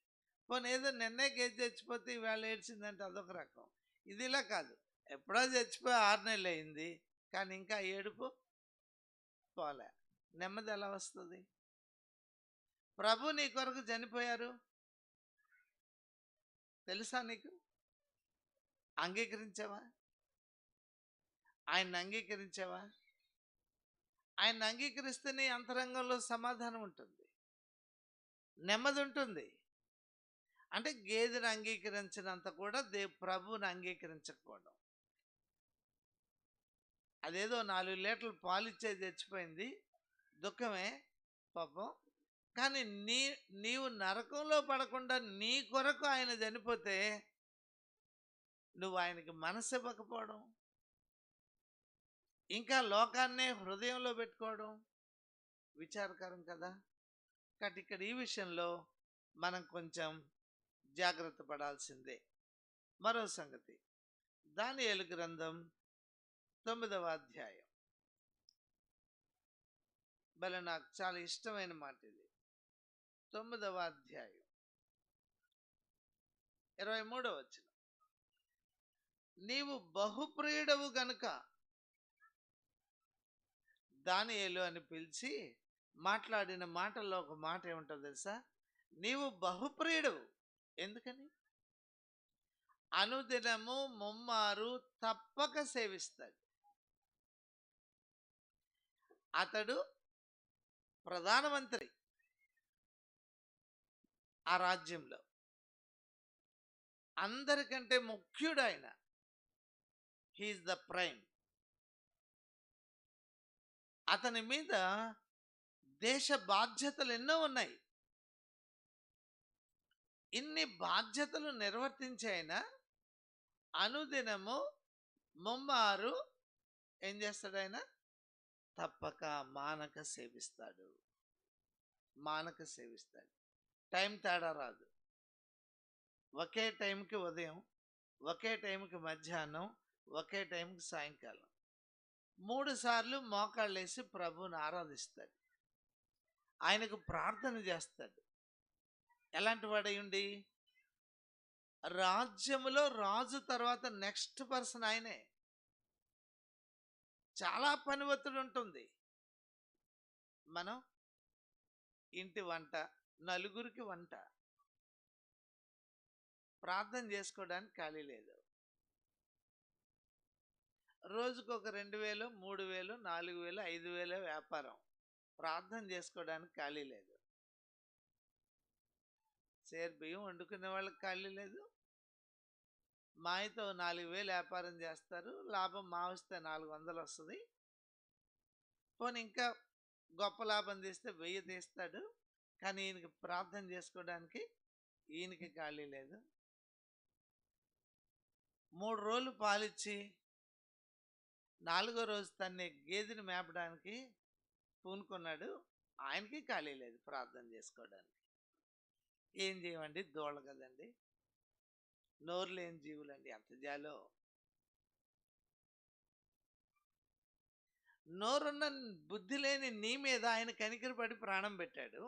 పోనీ ఏదో నిన్నే గేదె చచ్చిపోతే ఈవేళ ఏడ్చిందంటే అదొక రకం. ఇది ఇలా కాదు, ఎప్పుడో చచ్చిపోయి 6 నెలలు అయింది, కానీ ఇంకా ఏడుపు పోలే. నెమ్మది ఎలా వస్తుంది? ప్రభు నీ కొరకు చనిపోయారు తెలుసా నీకు? అంగీకరించావా? ఆయన్ని అంగీకరించావా? ఆయన్ని అంగీకరిస్తే నీ అంతరంగంలో సమాధానం ఉంటుంది. నెమ్మది ఉంటుంది. అంటే గేదెని అంగీకరించినంత కూడా ప్రభువుని అంగీకరించకపోవడం. అదేదో 4 లీటర్లు పాలిచ్చే తెచ్చిపోయింది, దుఃఖమే పాపం. కానీ నీవు నరకంలో పడకుండా నీ కొరకు ఆయన చనిపోతే నువ్వు ఆయనకి మనసు ఇవ్వకపోవడం, ఇంకా లోకాన్నే హృదయంలో పెట్టుకోవడం విచారకరం కదా. కాబట్టి ఇక్కడ ఈ విషయంలో మనం కొంచెం జాగ్రత్త పడాల్సిందే. మరో సంగతి, దానియేలు గ్రంథం 9వ అధ్యాయం. భలే నాకు చాలా ఇష్టమైన మాట ఇది. 9వ అధ్యాయం 23వ వచనం. నీవు బహుప్రియుడవు గనుక, దానియేలు అని పిలిచి మాట్లాడిన మాటల్లో ఒక మాట ఏముంటుందో తెలుసా? నీవు బహుప్రియుడవు. ఎందుకని? అనుదినము ముమ్మారు తప్పక సేవిస్తాడు. అతడు ప్రధానమంత్రి ఆ రాజ్యంలో, అందరికంటే ముఖ్యుడు ఆయన. He is the prime. అతని మీద దేశ బాధ్యతలు ఎన్నో ఉన్నాయి. ఇన్ని బాధ్యతలు నిర్వర్తించే ఆయన అనుదినము ముమ్మారు ఏం చేస్తాడు? ఆయన తప్పక మానక సేవిస్తాడు. మానక సేవిస్తాడు. టైం తేడా రాదు. ఒకే టైంకి ఉదయం, ఒకే టైంకి మధ్యాహ్నం, ఒకే టైంకి సాయంకాలం 3 సార్లు మోకాళ్ళేసి ప్రభువుని ఆరాధిస్తాడు. ఆయనకు ప్రార్థన చేస్తాడు. ఎలాంటి వాడయ్యుండి? రాజ్యములో రాజు తర్వాత నెక్స్ట్ పర్సన్ ఆయనే. చాలా పని ఒత్తిడి ఉంటుంది. మనం ఇంటి వంట, నలుగురికి వంట, ప్రార్థన చేసుకోవడానికి ఖాళీ లేదు. రోజుకు ఒక 2000, 3000, 4000, 5000 వ్యాపారం, ప్రార్థన చేసుకోవడానికి ఖాళీ లేదు. సేర్ బియ్యం వండుకునే వాళ్ళకి ఖాళీ లేదు. మాయతో 4000 వ్యాపారం చేస్తారు, లాభం మా వస్తే 400 వస్తుంది. పోనీ ఇంకా గొప్ప లాభం తీస్తే 1000 తీస్తాడు. కానీ ఈయనకి ప్రార్థన చేసుకోవడానికి ఈయనకి ఖాళీ లేదు. 3 రోజులు పాలిచ్చి 4వ రోజు తన్ని గేదెని మేపడానికి పూనుకున్నాడు. ఆయనకి ఖాళీ లేదు ప్రార్థన చేసుకోవడానికి. ఏం చేయమండి? దోళ కదండి, నోరు లేని జీవులండి. అంత జాలో. నోరున్న బుద్ధి లేని నీ మీద ఆయన కనికరపడి ప్రాణం పెట్టాడు.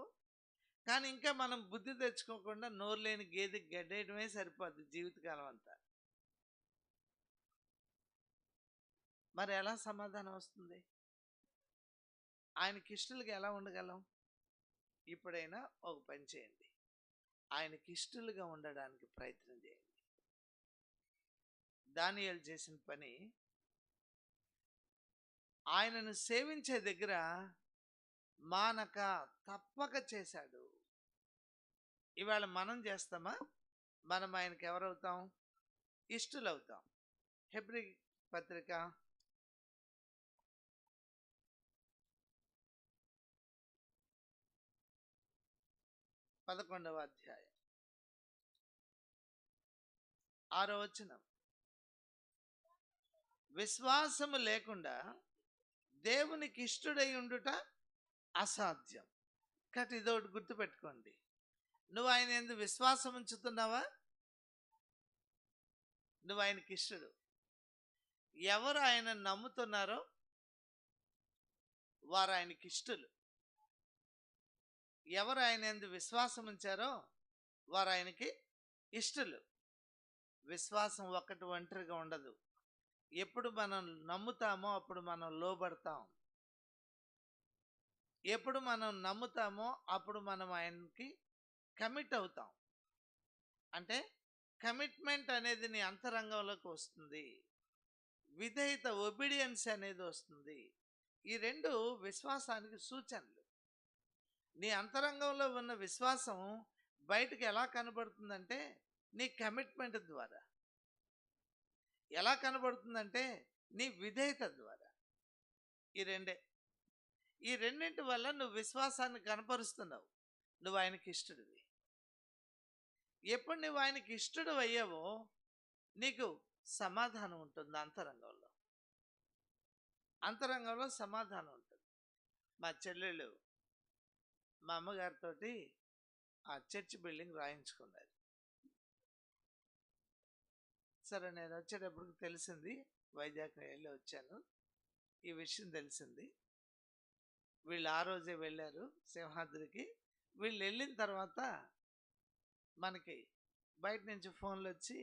కానీ ఇంకా మనం బుద్ధి తెచ్చుకోకుండా నోరు లేని గేదెకి గడ్డేయడమే సరిపోద్ది జీవితకాలం అంతా. మరి ఎలా సమాధానం వస్తుంది? ఆయనకి ఇష్టలుగా ఎలా ఉండగలం? ఇప్పుడైనా ఒక పని చేయండి, ఆయనకి ఇష్టలుగా ఉండడానికి ప్రయత్నం చేయండి. దానియేలు చేసిన పని, ఆయనను సేవించే దగ్గర మానక తప్పక చేశాడు. ఇవాళ మనం చేస్తామా? మనం ఆయనకి ఎవరవుతాం? ఇష్టలవుతాం. హెబ్రీ పత్రిక 11వ అధ్యాయం 6వ వచనం. విశ్వాసము లేకుండా దేవునికి ఇష్టడై ఉండుట అసాధ్యం. కాబట్టి ఇదొకటి గుర్తుపెట్టుకోండి. నువ్వు ఆయన యందు విశ్వాసం ఉంచుతున్నావా? నువ్వు ఆయనకి ఇష్టడు. ఎవరు ఆయన నమ్ముతున్నారో వారు ఆయనకి ఇష్టలు. ఎవరు ఆయన యందు విశ్వాసం ఉంచారో వారు ఆయనకి ఇష్టలు. విశ్వాసం ఒక్కటి ఒంటరిగా ఉండదు. ఎప్పుడు మనం నమ్ముతామో అప్పుడు మనం లోబడతాం. ఎప్పుడు మనం నమ్ముతామో అప్పుడు మనం ఆయనకి కమిట్ అవుతాం. అంటే కమిట్మెంట్ అనేది నీ అంతరంగంలోకి వస్తుంది. విధేయత, ఒబీడియన్స్ అనేది వస్తుంది. ఈ రెండు విశ్వాసానికి సూచనలు. నీ అంతరంగంలో ఉన్న విశ్వాసం బయటికి ఎలా కనబడుతుందంటే నీ కమిట్మెంట్ ద్వారా. ఎలా కనబడుతుందంటే నీ విధేయత ద్వారా. ఈ రెండే. ఈ రెండింటి వల్ల నువ్వు విశ్వాసాన్ని కనపరుస్తున్నావు. నువ్వు ఆయనకి ఇష్టడివి. ఎప్పుడు నువ్వు ఆయనకి ఇష్టడు అయ్యావో నీకు సమాధానం ఉంటుంది అంతరంగంలో. అంతరంగంలో సమాధానం ఉంటుంది. మా చెల్లెళ్ళు మా అమ్మగారితో ఆ చర్చ్ బిల్డింగ్ రాయించుకున్నారు. సరే, నేను వచ్చేటప్పటికి తెలిసింది, వైజాగ్ వెళ్ళి వచ్చాను, ఈ విషయం తెలిసింది. వీళ్ళు ఆ రోజే వెళ్ళారు సింహాద్రికి. వీళ్ళు వెళ్ళిన తర్వాత మనకి బయట నుంచి ఫోన్లు వచ్చి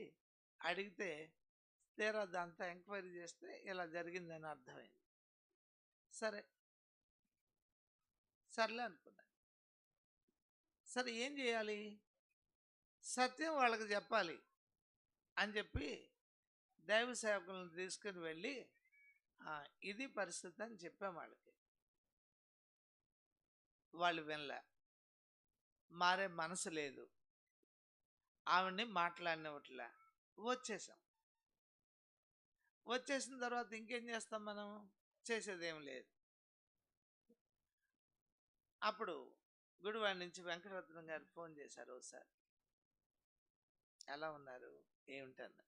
అడిగితే తీరా దాంతో ఎంక్వైరీ చేస్తే ఇలా జరిగిందని అర్థమైంది. సర్లే అనుకున్నా. సరే, ఏం చేయాలి? సత్యం వాళ్ళకి చెప్పాలి అని చెప్పి దైవ సేవకులను తీసుకుని వెళ్ళి ఇది పరిస్థితి అని చెప్పాం వాళ్ళకి. వాళ్ళు వినలే. మారే మనసు లేదు. ఆవిడ్ని మాట్లాడినట్లే వచ్చేసాం. వచ్చేసిన తర్వాత ఇంకేం చేస్తాం మనం? చేసేదేం లేదు. అప్పుడు గుడివాడ నుంచి వెంకటరత్నం గారు ఫోన్ చేశారు ఒకసారి. ఎలా ఉన్నారు, ఏమిటన్నా.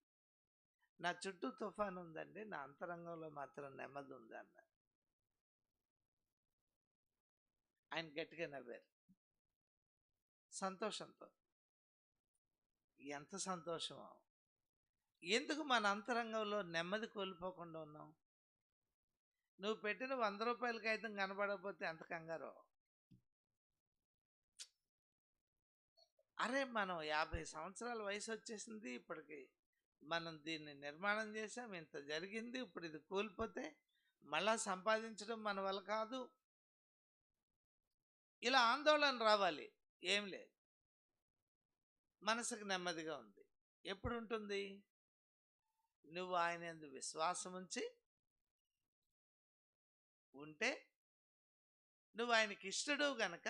నా చుట్టూ తుఫాను ఉందండి, నా అంతరంగంలో మాత్రం నెమ్మది ఉంది అన్న. ఆయన గట్టిగా నవ్వారు సంతోషంతో. ఎంత సంతోషమో! ఎందుకు మన అంతరంగంలో నెమ్మది కోల్పోకుండా ఉన్నాం? నువ్వు పెట్టిన 100 రూపాయల కాగితం కనబడకపోతే ఎంత కంగారో. అరే, మనం 50 సంవత్సరాల వయసు వచ్చేసింది, ఇప్పటికి మనం దీన్ని నిర్మాణం చేసాం, ఇంత జరిగింది, ఇప్పుడు ఇది కోల్పోతే మళ్ళా సంపాదించడం మన వల్ల కాదు. ఇలా ఆందోళన రావాలి. ఏం లేదు. మనసుకు నెమ్మదిగా ఉంది. ఎప్పుడు ఉంటుంది? నువ్వు ఆయన యందు విశ్వాసం ఉంటే, నువ్వు ఆయనకి ఇష్టడు గనక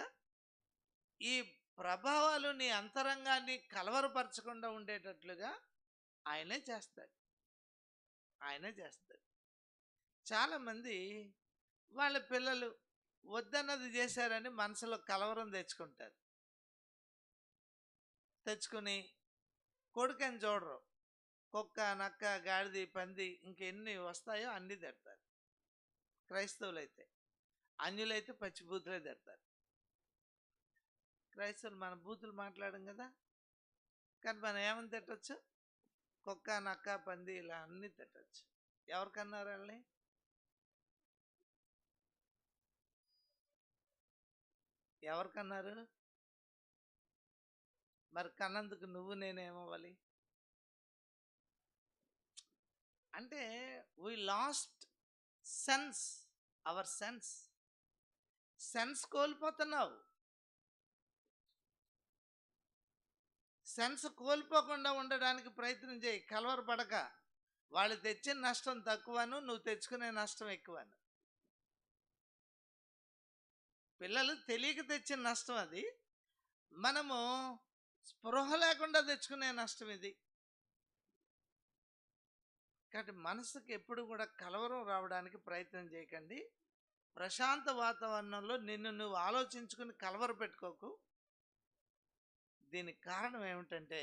ఈ ప్రభావాలు నీ అంతరంగాన్ని కలవరపరచకుండా ఉండేటట్లుగా ఆయనే చేస్తాడు. చాలామంది వాళ్ళ పిల్లలు వద్దన్నది చేశారని మనసులో కలవరం తెచ్చుకుని కొడుకని చూడరు. కుక్క, నక్క, గాడిది, పంది ఇంకెన్ని వస్తాయో అన్నీ తిడతారు. క్రైస్తవులైతే. అన్యులైతే పచ్చి బూతులే తిడతారు. క్రైస్తవులు మన బూతులు మాట్లాడడం కదా, కానీ మనం ఏమని తిట్టచ్చు? కుక్క, నక్క, పంది ఇలా అన్నీ తిట్టచ్చు. ఎవరికన్నారు వాళ్ళని? ఎవరికన్నారు? మరి కన్నందుకు నువ్వు నేనేమవ్వాలి? అంటే we lost sense, our sense కోల్పోతున్నావు. సెన్స్ కోల్పోకుండా ఉండడానికి ప్రయత్నం చేయి. కలవరపడక. వాళ్ళు తెచ్చిన నష్టం తక్కువను, నువ్వు తెచ్చుకునే నష్టం ఎక్కువను. పిల్లలు తెలియక తెచ్చిన నష్టం అది, మనము స్పృహ లేకుండా తెచ్చుకునే నష్టం ఇది. కాబట్టి మనసుకి ఎప్పుడు కూడా కలవరం రావడానికి ప్రయత్నం చేయకండి. ప్రశాంత వాతావరణంలో నిన్ను నువ్వు ఆలోచించుకుని కలవర పెట్టుకోకు. దీనికి కారణం ఏమిటంటే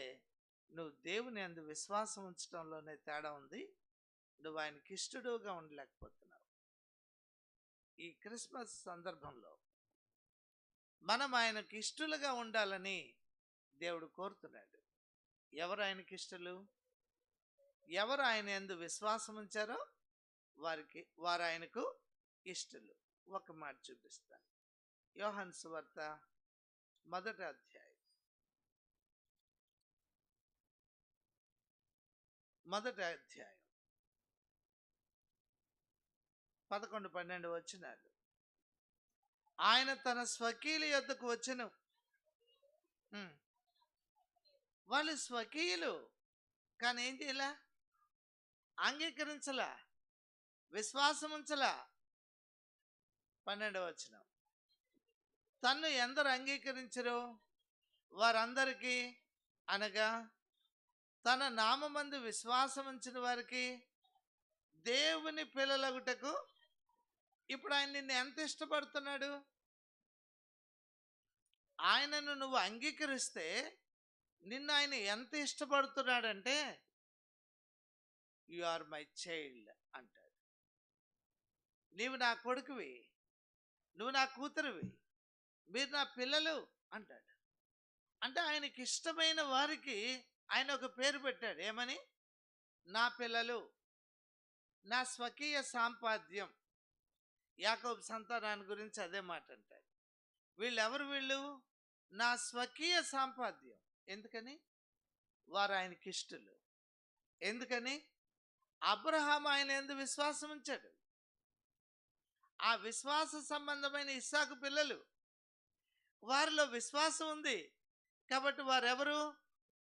నువ్వు దేవుని యందు విశ్వాసం ఉంచడంలోనే తేడా ఉంది. నువ్వు ఆయనకి ఇష్టడుగా ఉండలేకపోతున్నావు. ఈ క్రిస్మస్ సందర్భంలో మనం ఆయనకి ఇష్టలుగా ఉండాలని దేవుడు కోరుతున్నాడు. ఎవరు ఆయనకి ఇష్టలు? ఎవరు ఆయన యందు విశ్వాసం ఉంచారో వారు ఆయనకు ఇష్టలు. ఒక మాట చూపిస్తాను. యోహాను సువార్త 1వ అధ్యాయం 11-12 వచనాలు. ఆయన తన స్వకీయుల యొద్దకు వచ్చెను. వాళ్ళు స్వకీయులు, కానీ ఏం చేయలా? అంగీకరించలా, విశ్వాసం ఉంచలా. 12వ వచనం. తన్ను ఎందరు అంగీకరించరో వారందరికీ, అనగా తన నామమందు విశ్వాసం ఉంచిన వారికి దేవుని పిల్లలగుటకు. ఇప్పుడు ఆయన నిన్ను ఎంత ఇష్టపడుతున్నాడు? ఆయనను నువ్వు అంగీకరిస్తే నిన్ను ఆయన ఎంత ఇష్టపడుతున్నాడంటే, యు ఆర్ మై చైల్డ్ అంటాడు. నీవు నా కొడుకువి, నువ్వు నా కూతురువి, మీరు నా పిల్లలు అంటాడు. అంటే ఆయనకి ఇష్టమైన వారికి ఆయన ఒక పేరు పెట్టాడు. ఏమని? నా పిల్లలు, నా స్వకీయ సాంపాద్యం. యాకోబు సంతానాన్ని గురించి అదే మాట అంటాడు. వీళ్ళు నా స్వకీయ సాంపాద్యం. ఎందుకని? వారు ఆయనకి ఇష్టలు. ఎందుకని? అబ్రహాం ఆయన యందు విశ్వాసం ఉంచాడు. ఆ విశ్వాస సంబంధమైన ఇస్సాకు పిల్లలు, వారిలో విశ్వాసం ఉంది కాబట్టి వారెవరు?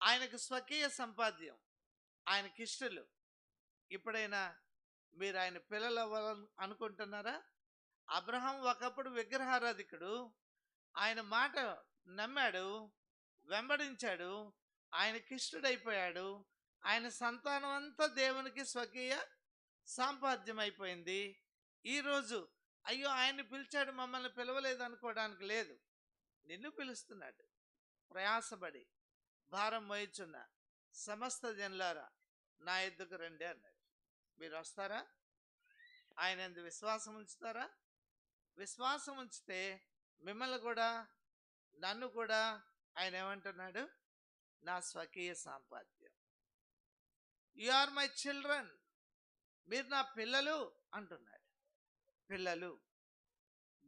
ఆయనకు స్వకీయ సంపాద్యం, ఆయనకి ఇష్టలు. ఇప్పుడైనా మీరు ఆయన పిల్లలు అవ్వాలని అనుకుంటున్నారా? అబ్రహాం ఒకప్పుడు విగ్రహారాధికుడు. ఆయన మాట నమ్మాడు, వెంబడించాడు, ఆయనకిష్టుడైపోయాడు. ఆయన సంతానం అంతా దేవునికి స్వకీయ సాంపాద్యం అయిపోయింది. ఈరోజు అయ్యో ఆయన్ని పిలిచాడు మమ్మల్ని పిలవలేదు అనుకోవడానికి లేదు. నిన్ను పిలుస్తున్నాడు. ప్రయాసపడి భారం మోయిచున్న సమస్త జనులారా నా ఎద్దుకు రండి అన్నాడు. మీరు వస్తారా? ఆయన యందు విశ్వాసం ఉంచుతారా? విశ్వాసం ఉంచితే మిమ్మల్ని కూడా, నన్ను కూడా ఆయన ఏమంటున్నాడు? నా స్వకీయ సాంపాద్యం. యు ఆర్ మై చిల్డ్రన్, మీరు నా పిల్లలు అంటున్నాడు. పిల్లలు,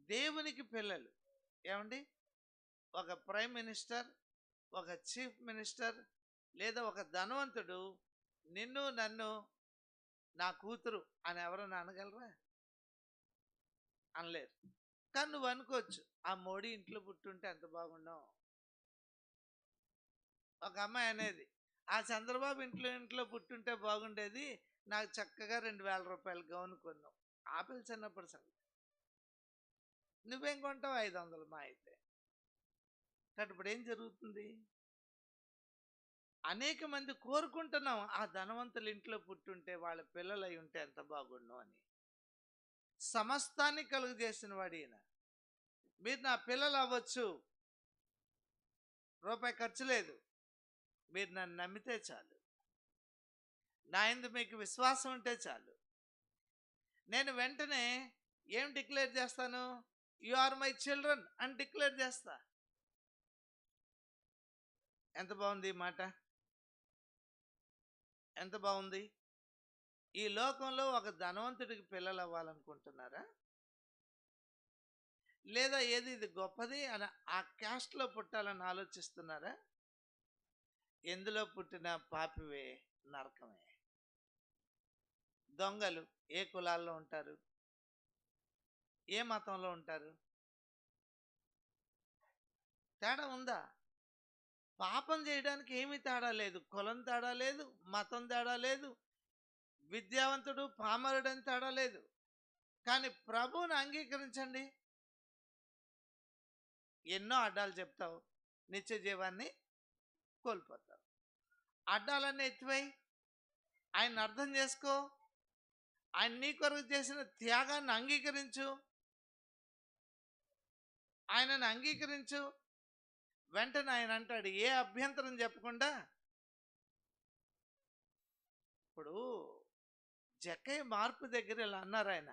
దేవునికి పిల్లలు. ఏమండి? ఒక ప్రైమ్ మినిస్టర్, ఒక చీఫ్ మినిస్టర్ లేదా ఒక ధనవంతుడు నిన్ను నన్ను నా కూతురు అని ఎవరన్నా అనగలరా? అనలేరు. కానీ నువ్వు అనుకోవచ్చు, ఆ మోడీ ఇంట్లో పుట్టుంటే ఎంత బాగున్నావు. ఒక అమ్మాయి అనేది, ఆ చంద్రబాబు ఇంట్లో పుట్టుంటే బాగుండేది, నాకు చక్కగా 2000 రూపాయలు గౌన్ కొన్నావు. ఆపిల్ చిన్నప్పుడు సంగతి. నువ్వేం కొంటావు? 500 మా అయితే. కాబట్టి ఇప్పుడు ఏం జరుగుతుంది? అనేక మంది కోరుకుంటున్నాం, ఆ ధనవంతుల ఇంట్లో పుట్టుంటే వాళ్ళ పిల్లలు అయి ఉంటే ఎంత బాగుండు అని. సమస్తాన్ని కలుగు చేసిన వాడు ఈయన. మీరు నా పిల్లలు అవ్వచ్చు, రూపాయి ఖర్చు లేదు. మీరు నన్ను నమ్మితే చాలు, నా యందు మీకు విశ్వాసం ఉంటే చాలు. నేను వెంటనే ఏం డిక్లేర్ చేస్తాను? యు ఆర్ మై చిల్డ్రన్ అని డిక్లేర్ చేస్తా. ఎంత బాగుంది ఈ మాట? ఎంత బాగుంది? ఈ లోకంలో ఒక ధనవంతుడికి పిల్లలు అవ్వాలనుకుంటున్నారా? లేదా ఏది ఇది గొప్పది అని ఆ క్యాస్ట్లో పుట్టాలని ఆలోచిస్తున్నారా? ఎందులో పుట్టిన పాపివే నరకమే. దొంగలు ఏ కులాల్లో ఉంటారు? ఏ మతంలో ఉంటారు? తేడా ఉందా? పాపం చేయడానికి ఏమీ తేడా లేదు. కులం తేడా లేదు, మతం తేడా లేదు, విద్యావంతుడు పామరుడని తేడా లేదు. కానీ ప్రభువుని అంగీకరించండి. ఎన్నో అడ్డాలు చెప్తావు, నిత్య జీవాన్ని కోల్పోతావు. అడ్డాలన్నీ ఎత్తివై ఆయన్ని అర్థం చేసుకో. ఆయన నీ కొరకు చేసిన త్యాగాన్ని అంగీకరించు. ఆయనను అంగీకరించు. వెంటనే ఆయన అంటాడు, ఏ అభ్యంతరం చెప్పకుండా. ఇప్పుడు జక్కయ్య మార్పు దగ్గర ఇలా అన్నారు ఆయన,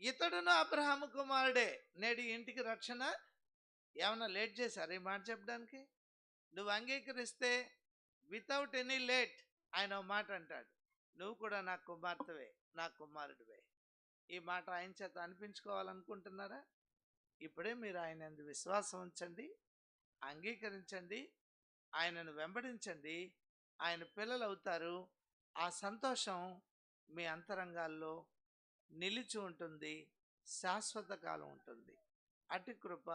ఇతడును అబ్రహాము కుమారుడే, నేడు ఇంటికి రక్షణ. ఏమన్నా లేట్ చేశారు ఈ మాట చెప్పడానికి? నువ్వు అంగీకరిస్తే వితౌట్ ఎనీ లేట్ ఆయన ఒక మాట అంటాడు, నువ్వు కూడా నా కుమార్తెవే, నా కుమారుడివే. ఈ మాట ఆయన చేత అనిపించుకోవాలనుకుంటున్నారా? ఇప్పుడే మీరు ఆయన యందు విశ్వాసం ఉంచండి, అంగీకరించండి, ఆయనను వెంబడించండి. ఆయన పిల్లలు అవుతారు. ఆ సంతోషం మీ అంతరంగాల్లో నిలిచి ఉంటుంది, శాశ్వత కాలం ఉంటుంది. అటు కృప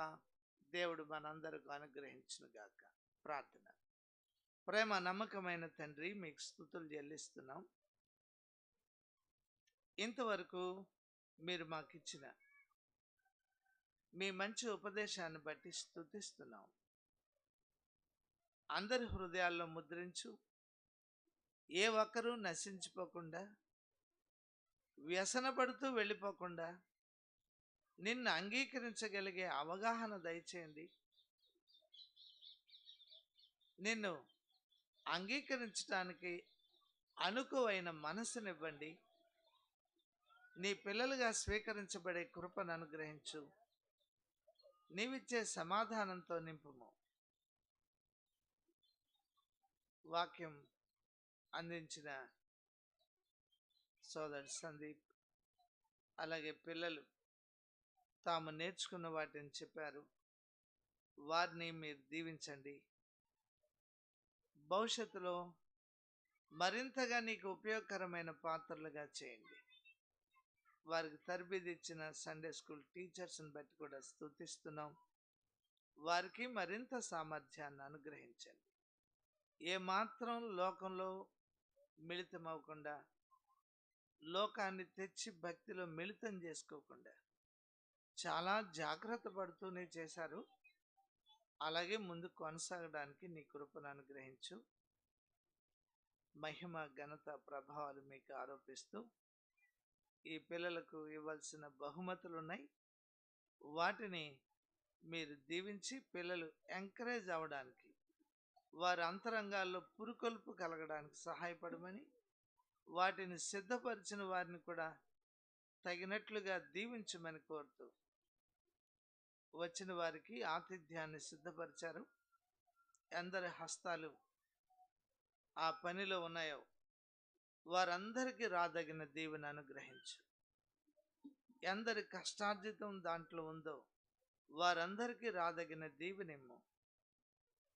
దేవుడు మనందరికీ అనుగ్రహించునుగాక. ప్రార్థన. ప్రేమ నమ్మకమైన తండ్రి, మీకు స్తుతులు చెల్లిస్తున్నాం. ఇంతవరకు మీరు మాకు ఇచ్చిన మీ మంచి ఉపదేశాన్ని బట్టి స్తుతిస్తున్నాం. అందరి హృదయాల్లో ముద్రించు. ఏ ఒక్కరూ నశించిపోకుండా, వ్యసనపడుతూ వెళ్ళిపోకుండా నిన్ను అంగీకరించగలిగే అవగాహన దయచేయండి. నిన్ను అంగీకరించడానికి అనుకువైన మనసునివ్వండి. నీ పిల్లలుగా స్వీకరించబడే కృపను అనుగ్రహించు. నీవిచ్చే సమాధానంతో నింపుము. వాక్యం అందించిన సోదరుడు సందీప్, అలాగే పిల్లలు తాము నేర్చుకున్న వాటిని చెప్పారు. వారిని మీరు దీవించండి. భవిష్యత్తులో మరింతగా నీకు ఉపయోగకరమైన పాత్రలుగా చేయండి. వారికి తరబేది ఇచ్చిన సండే స్కూల్ టీచర్స్ని బట్టి కూడా స్తుతిస్తున్నాం. వారికి మరింత సామర్థ్యాన్ని అనుగ్రహించండి. ఏమాత్రం లోకంలో మిళితమవ్వకుండా, లోకాన్ని తెచ్చి భక్తిలో మిళితం చేసుకోకుండా చాలా జాగ్రత్త పడుతూనే చేశారు. అలాగే ముందు కొనసాగడానికి నీ కృపను అనుగ్రహించు. మహిమ, ఘనత, ప్రభావాలు మీకు ఆరోపిస్తూ ఈ పిల్లలకు ఇవ్వాల్సిన బహుమతులు ఉన్నాయి. వాటిని మీరు దీవించి పిల్లలు ఎంకరేజ్ అవ్వడానికి, వారి అంతరంగాల్లో పురుకొల్పు కలగడానికి సహాయపడమని, వాటిని సిద్ధపరిచిన వారిని కూడా తగినట్లుగా దీవించమని కోరుతూ, వచ్చిన వారికి ఆతిథ్యాన్ని సిద్ధపరిచారు. ఎందరి హస్తాలు ఆ పనిలో ఉన్నాయో వారందరికీ రాదగిన దీవెన అనుగ్రహించు. ఎందరి కష్టార్జితం దాంట్లో ఉందో వారందరికీ రాదగిన దీవెనిమ్ము.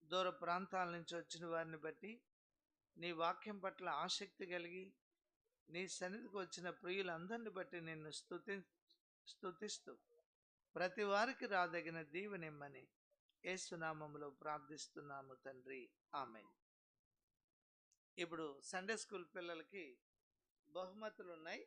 దూర ప్రాంతాల నుంచి వచ్చిన వారిని బట్టి, నీ వాక్యం పట్ల ఆసక్తి కలిగి నీ సన్నిధికి వచ్చిన ప్రియులందరిని బట్టి నిన్ను స్తుతిస్తూ ప్రతి వారికి రాదగిన దీవెనిమ్మని యేసునామములో ప్రార్థిస్తున్నాము తండ్రి, ఆమేన్. ఇప్పుడు సండే స్కూల్ పిల్లలకి బహుమతులు ఉన్నాయి.